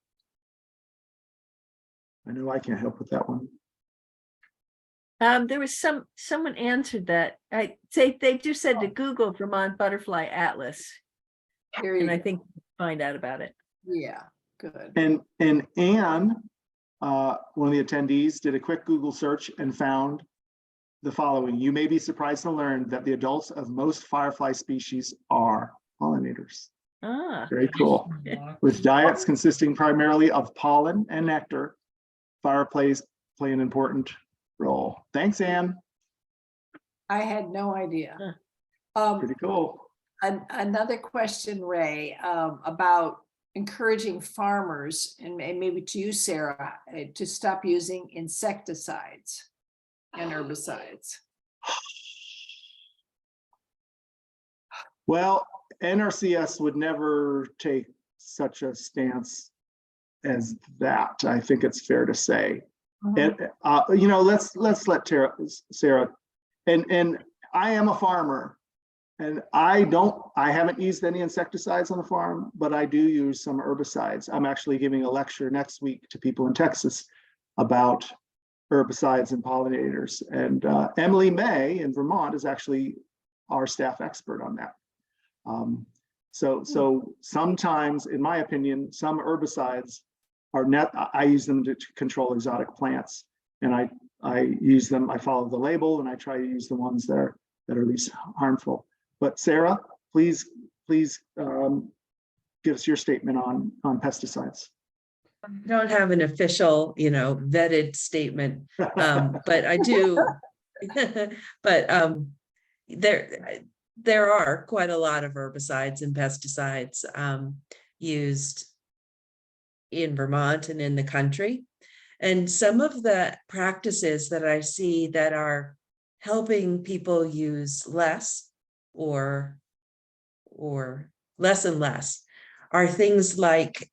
I know I can't help with that one. There was someone answered that. I say they just said to Google Vermont Butterfly Atlas, Here you and I go. think find out about it. Yeah, good. And Anne, one of the attendees, did a quick Google search and found the following. You may be surprised to learn that the adults of most firefly species are pollinators. Ah, Very cool. With diets consisting primarily of pollen and nectar, fireflies play an important role. Thanks, Anne. I had no idea. Pretty cool. Another question, Ray, about encouraging farmers, and maybe to you, Sarah, to stop using insecticides and herbicides. Well, NRCS would never take such a stance as that. I think it's fair to say. And you know, let's let Sarah. And I am a farmer, and I haven't used any insecticides on the farm, but I do use some herbicides. I'm actually giving a lecture next week to people in Texas about herbicides and pollinators. And Emily May in Vermont is actually our staff expert on that. So sometimes, in my opinion, some herbicides are I use them to control exotic plants, and I use them. I follow the label, and I try to use the ones that are least harmful. But Sarah, please give us your statement on pesticides. I don't have an official, vetted statement, but I do. But there are quite a lot of herbicides and pesticides used in Vermont and in the country. And some of the practices that I see that are helping people use less or less and less are things like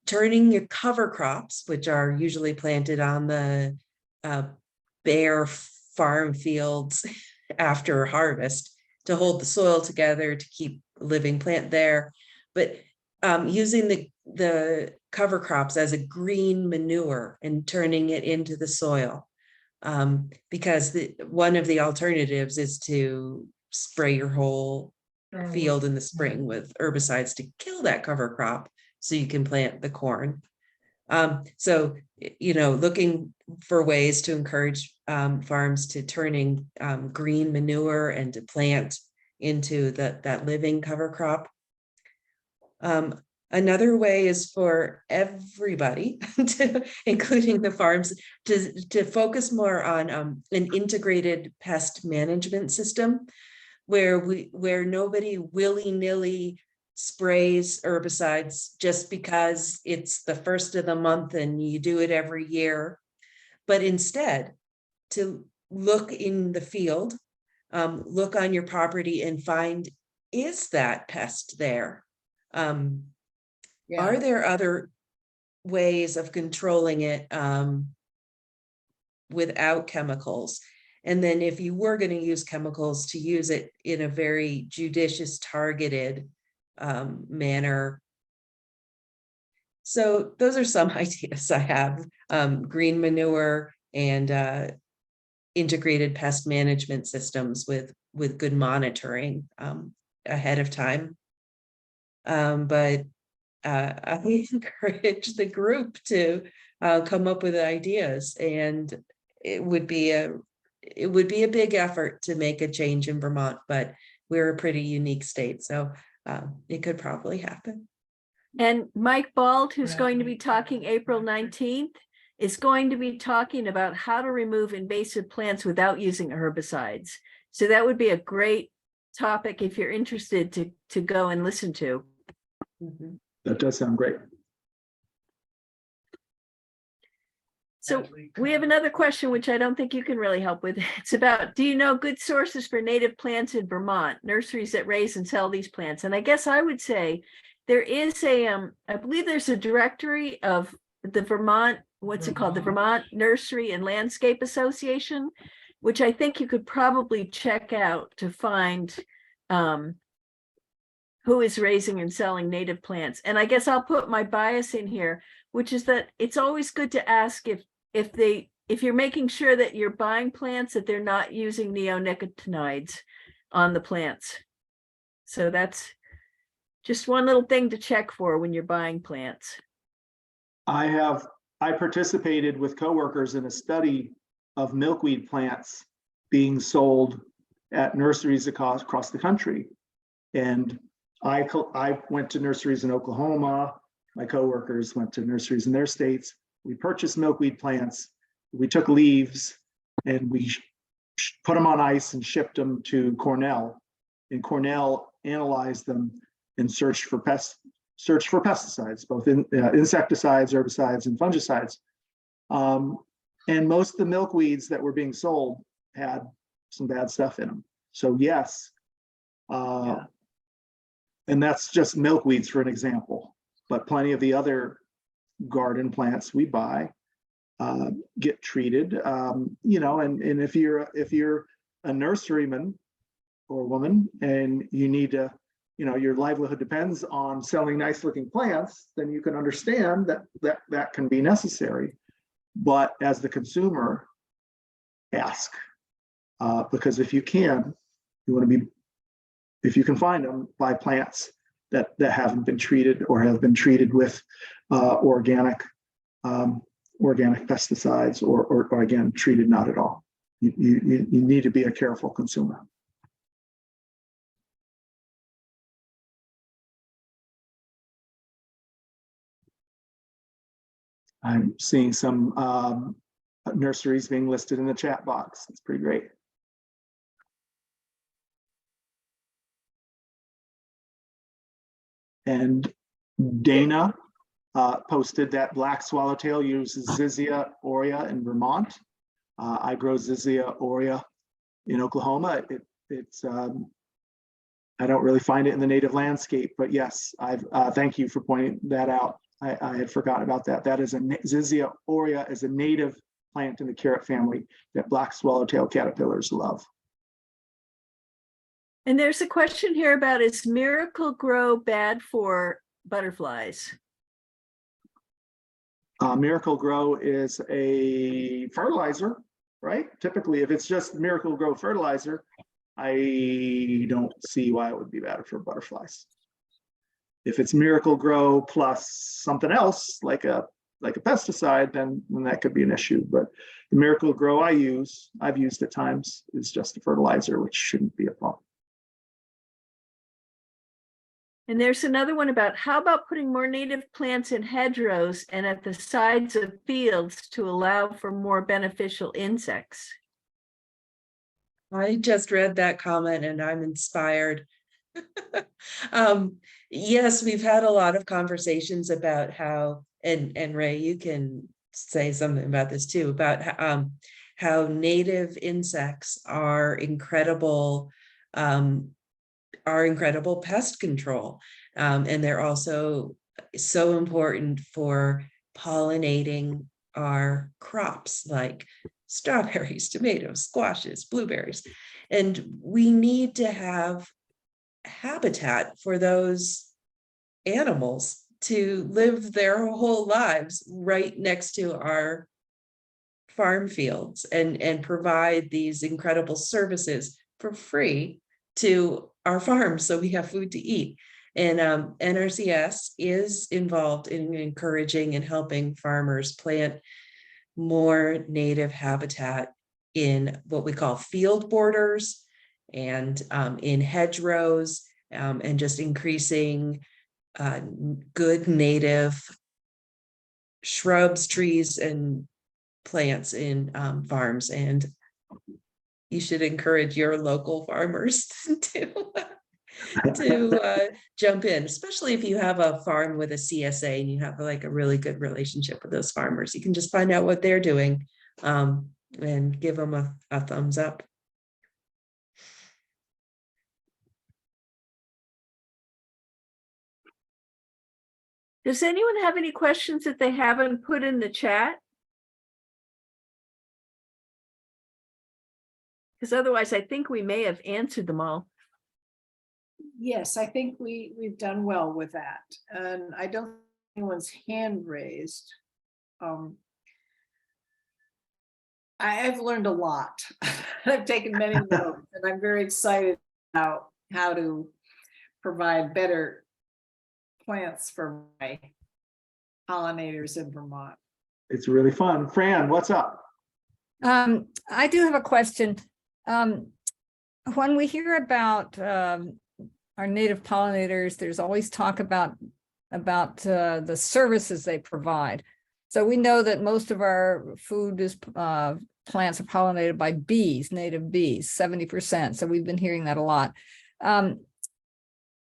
turning your cover crops, which are usually planted on the bare farm fields after harvest, to hold the soil together, to keep a living plant there, but using the cover crops as a green manure and turning it into the soil, because one of the alternatives is to spray your whole field in the spring with herbicides to kill that cover crop so you can plant the corn. So, looking for ways to encourage farms to turning green manure and to plant into that living cover crop. Another way is for everybody, including the farms, to focus more on an integrated pest management system where nobody willy-nilly sprays herbicides just because it's the first of the month and you do it every year, but instead to look in the field, look on your property and find, is that pest there? Yeah. Are there other ways of controlling it without chemicals? And then if you were going to use chemicals, to use it in a very judicious, targeted manner. So those are some ideas I have. Green manure and integrated pest management systems with good monitoring ahead of time. But I encourage the group to come up with ideas, and it would be a big effort to make a change in Vermont, but we're a pretty unique state, so it could probably happen. And Mike Bald, who's going to be talking April 19th, is going to be talking about how to remove invasive plants without using herbicides. So that would be a great topic if you're interested to go and listen to. Mm-hmm. That does sound great. So we have another question, which I don't think you can really help with. It's about, do you know good sources for native plants in Vermont, nurseries that raise and sell these plants? And I guess I would say there is I believe there's a directory of the Vermont, what's it called? The Vermont Nursery and Landscape Association, which I think you could probably check out to find who is raising and selling native plants. And I guess I'll put my bias in here, which is that it's always good to ask if you're making sure that you're buying plants, that they're not using neonicotinoids on the plants. So that's just one little thing to check for when you're buying plants. I participated with coworkers in a study of milkweed plants being sold at nurseries across the country. And I went to nurseries in Oklahoma. My coworkers went to nurseries in their states. We purchased milkweed plants. We took leaves and we put them on ice and shipped them to Cornell. And Cornell analyzed them and searched for pesticides, both insecticides, herbicides, and fungicides. And most of the milkweeds that were being sold had some bad stuff in them. So yes, and that's just milkweeds for an example, but plenty of the other garden plants we buy get treated, and if you're a nurseryman or woman and you need to, your livelihood depends on selling nice looking plants, then you can understand that can be necessary. But as the consumer, ask, because if you can find them, buy plants that haven't been treated or have been treated with organic pesticides or again, treated not at all. You need to be a careful consumer. I'm seeing some nurseries being listed in the chat box. It's pretty great. And Dana posted that black swallowtail uses Zizia aurea in Vermont. I grow Zizia aurea in Oklahoma. It's I don't really find it in the native landscape, but yes, thank you for pointing that out. I had forgotten about that. That is Zizia aurea is a native plant in the carrot family that black swallowtail caterpillars love. And there's a question here about, is Miracle Grow bad for butterflies? Miracle Grow is a fertilizer, right? Typically, if it's just Miracle Grow fertilizer, I don't see why it would be bad for butterflies. If it's Miracle Grow plus something else, like a pesticide, then that could be an issue. But the Miracle Grow I've used at times, is just a fertilizer, which shouldn't be a problem. And there's another one about how about putting more native plants in hedgerows and at the sides of fields to allow for more beneficial insects? I just read that comment and I'm inspired. Yes, we've had a lot of conversations about how, and Ray, you can say something about this too, about how native insects are incredible pest control. And they're also so important for pollinating our crops like strawberries, tomatoes, squashes, blueberries. And we need to have habitat for those animals to live their whole lives right next to our farm fields and provide these incredible services for free to our farms so we have food to eat. And NRCS is involved in encouraging and helping farmers plant more native habitat in what we call field borders and in hedgerows, and just increasing good native shrubs, trees, and plants in farms. And you should encourage your local farmers to jump in, especially if you have a farm with a CSA and you have like a really good relationship with those farmers. You can just find out what they're doing and give them a thumbs up. Does anyone have any questions that they haven't put in the chat? Because otherwise, I think we may have answered them all. Yes, I think we've done well with that. And I don't think anyone's hand raised. I've learned a lot. I've taken many notes, and I'm very excited about how to provide better plants for my pollinators in Vermont. It's really fun. Fran, what's up? I do have a question. When we hear about our native pollinators, there's always talk about the services they provide. So we know that most of our food is plants are pollinated by bees, native bees, 70%. So we've been hearing that a lot.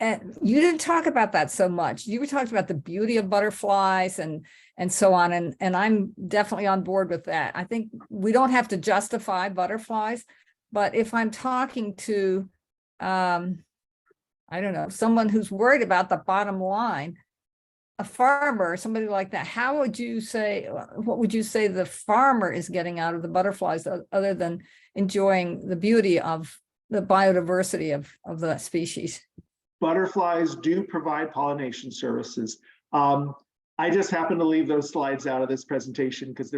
And you didn't talk about that so much. You were talking about the beauty of butterflies and so on. And I'm definitely on board with that. I think we don't have to justify butterflies, but if I'm talking to, I don't know, someone who's worried about the bottom line, a farmer, somebody like that, how would you say, what would you say the farmer is getting out of the butterflies other than enjoying the beauty of the biodiversity of the species? Butterflies do provide pollination services. I just happened to leave those slides out of this presentation because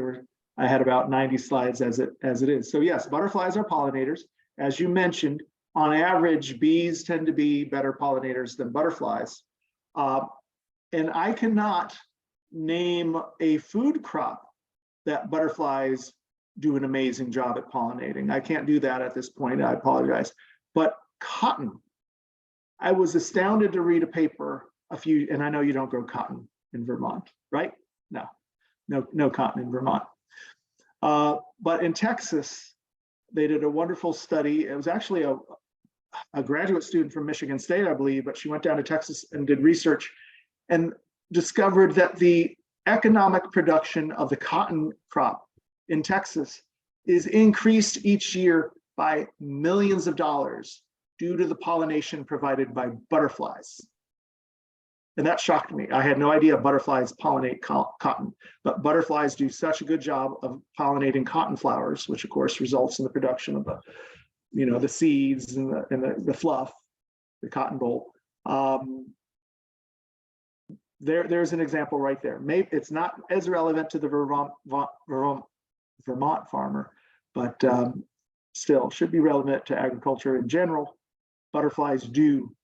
I had about 90 slides as it is. So yes, butterflies are pollinators. As you mentioned, on average, bees tend to be better pollinators than butterflies. And I cannot name a food crop that butterflies do an amazing job at pollinating. I can't do that at this point, I apologize. But cotton, I was astounded to read a paper and I know you don't grow cotton in Vermont, right? No cotton in Vermont. But in Texas, they did a wonderful study. It was actually a graduate student from Michigan State, I believe, but she went down to Texas and did research and discovered that the economic production of the cotton crop in Texas is increased each year by millions of dollars due to the pollination provided by butterflies. And that shocked me. I had no idea butterflies pollinate cotton, but butterflies do such a good job of pollinating cotton flowers, which of course results in the production of the seeds and the fluff, the cotton boll. There's an example right there. Maybe it's not as relevant to the Vermont farmer, but still should be relevant to agriculture in general. Butterflies do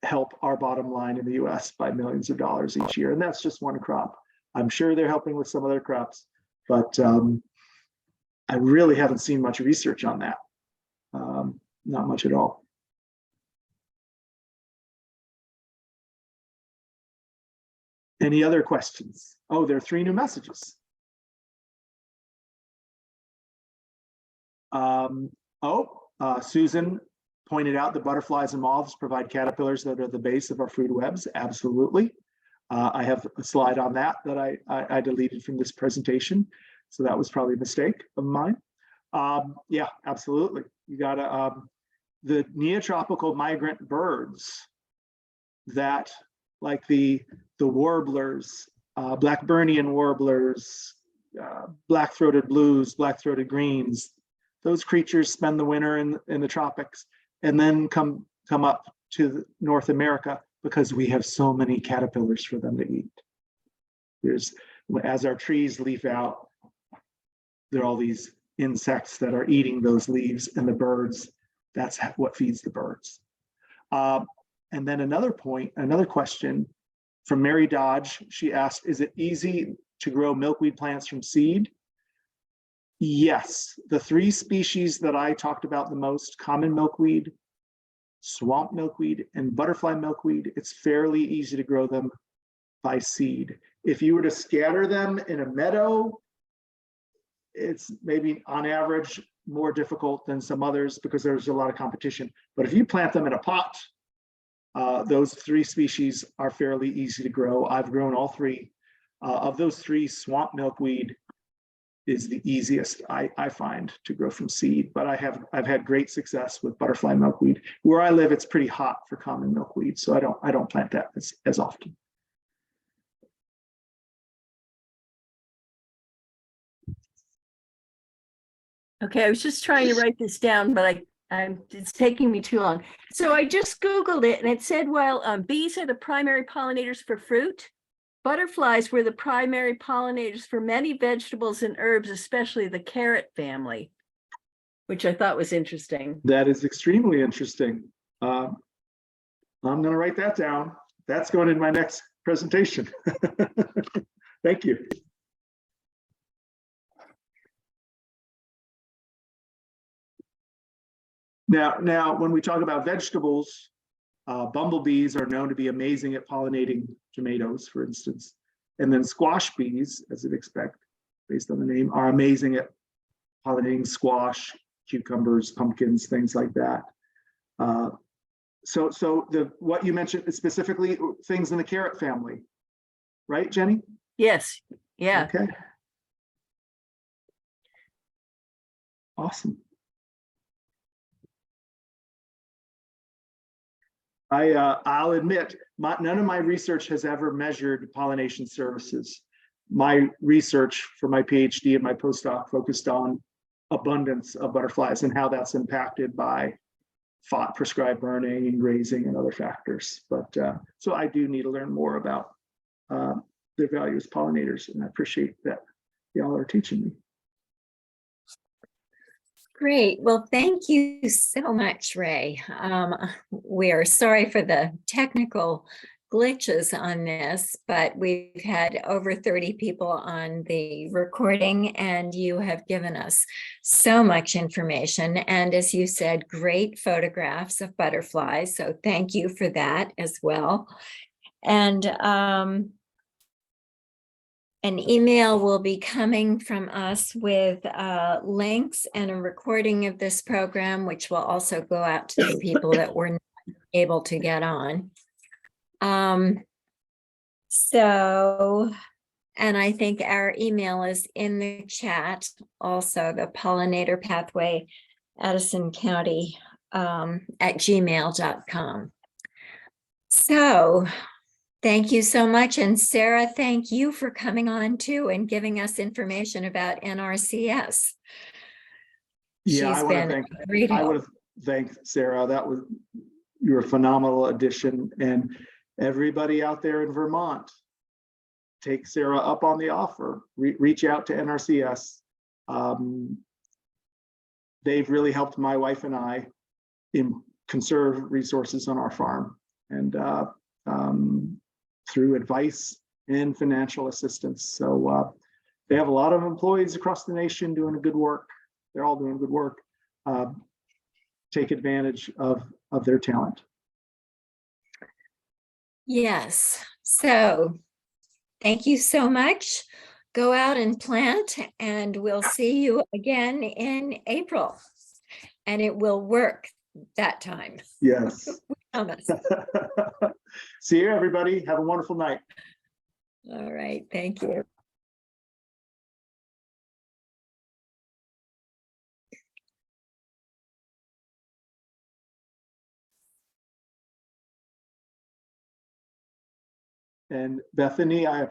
help our bottom line in the US by millions of dollars each year. And that's just one crop. I'm sure they're helping with some other crops, but I really haven't seen much research on that. Not much at all. Any other questions? Oh, there are 3 new messages. Susan pointed out that butterflies and moths provide caterpillars that are the base of our food webs. Absolutely. I have a slide on that I deleted from this presentation. So that was probably a mistake of mine. Yeah, absolutely. You gotta, the neotropical migrant birds that, like the warblers, Blackburnian warblers, black-throated blues, black-throated greens, those creatures spend the winter in the tropics and then come up to North America because we have so many caterpillars for them to eat. As our trees leaf out, there are all these insects that are eating those leaves, and the birds, that's what feeds the birds. And then another question from Mary Dodge. She asked, is it easy to grow milkweed plants from seed? Yes, the 3 species that I talked about the most, common milkweed, swamp milkweed, and butterfly milkweed, it's fairly easy to grow them by seed. If you were to scatter them in a meadow, it's maybe on average more difficult than some others because there's a lot of competition. But if you plant them in a pot, those 3 species are fairly easy to grow. I've grown all 3. Of those 3, swamp milkweed is the easiest I find to grow from seed, but I've had great success with butterfly milkweed. Where I live, it's pretty hot for common milkweed, so I don't plant that as often. Okay, I was just trying to write this down, but it's taking me too long. So I just Googled it and it said, while bees are the primary pollinators for fruit, butterflies were the primary pollinators for many vegetables and herbs, especially the carrot family, which I thought was interesting. That is extremely interesting. I'm going to write that down. That's going in my next presentation. Thank you. Now, when we talk about vegetables, bumblebees are known to be amazing at pollinating tomatoes, for instance. And then squash bees, as you'd expect, based on the name, are amazing at pollinating squash, cucumbers, pumpkins, things like that. So what you mentioned is specifically things in the carrot family, right, Jenny? Yes, yeah. Okay. Awesome. I'll admit, none of my research has ever measured pollination services. My research for my PhD and my postdoc focused on abundance of butterflies and how that's impacted by prescribed burning and grazing and other factors. But so I do need to learn more about their value as pollinators, and I appreciate that y'all are teaching me. Great. Well, thank you so much, Ray. We are sorry for the technical glitches on this, but we've had over 30 people on the recording, and you have given us so much information. And as you said, great photographs of butterflies. So thank you for that as well. And an email will be coming from us with links and a recording of this program, which will also go out to the people that were not able to get on. And I think our email is in the chat also, the Pollinator Pathway, Addison County at gmail.com. So thank you so much. And Sarah, thank you for coming on too and giving us information about NRCS. Yeah, I want to thank Sarah. You're a phenomenal addition, and everybody out there in Vermont, take Sarah up on the offer. Reach out to NRCS. They've really helped my wife and I conserve resources on our farm, and through advice and financial assistance. So they have a lot of employees across the nation doing good work. They're all doing good work. Take advantage of their talent. Yes. So Thank you so much. Go out and plant, and we'll see you again in April. And it will work that time. Yes. Promise. See you, everybody. Have a wonderful night. All right, thank you. And Bethany, I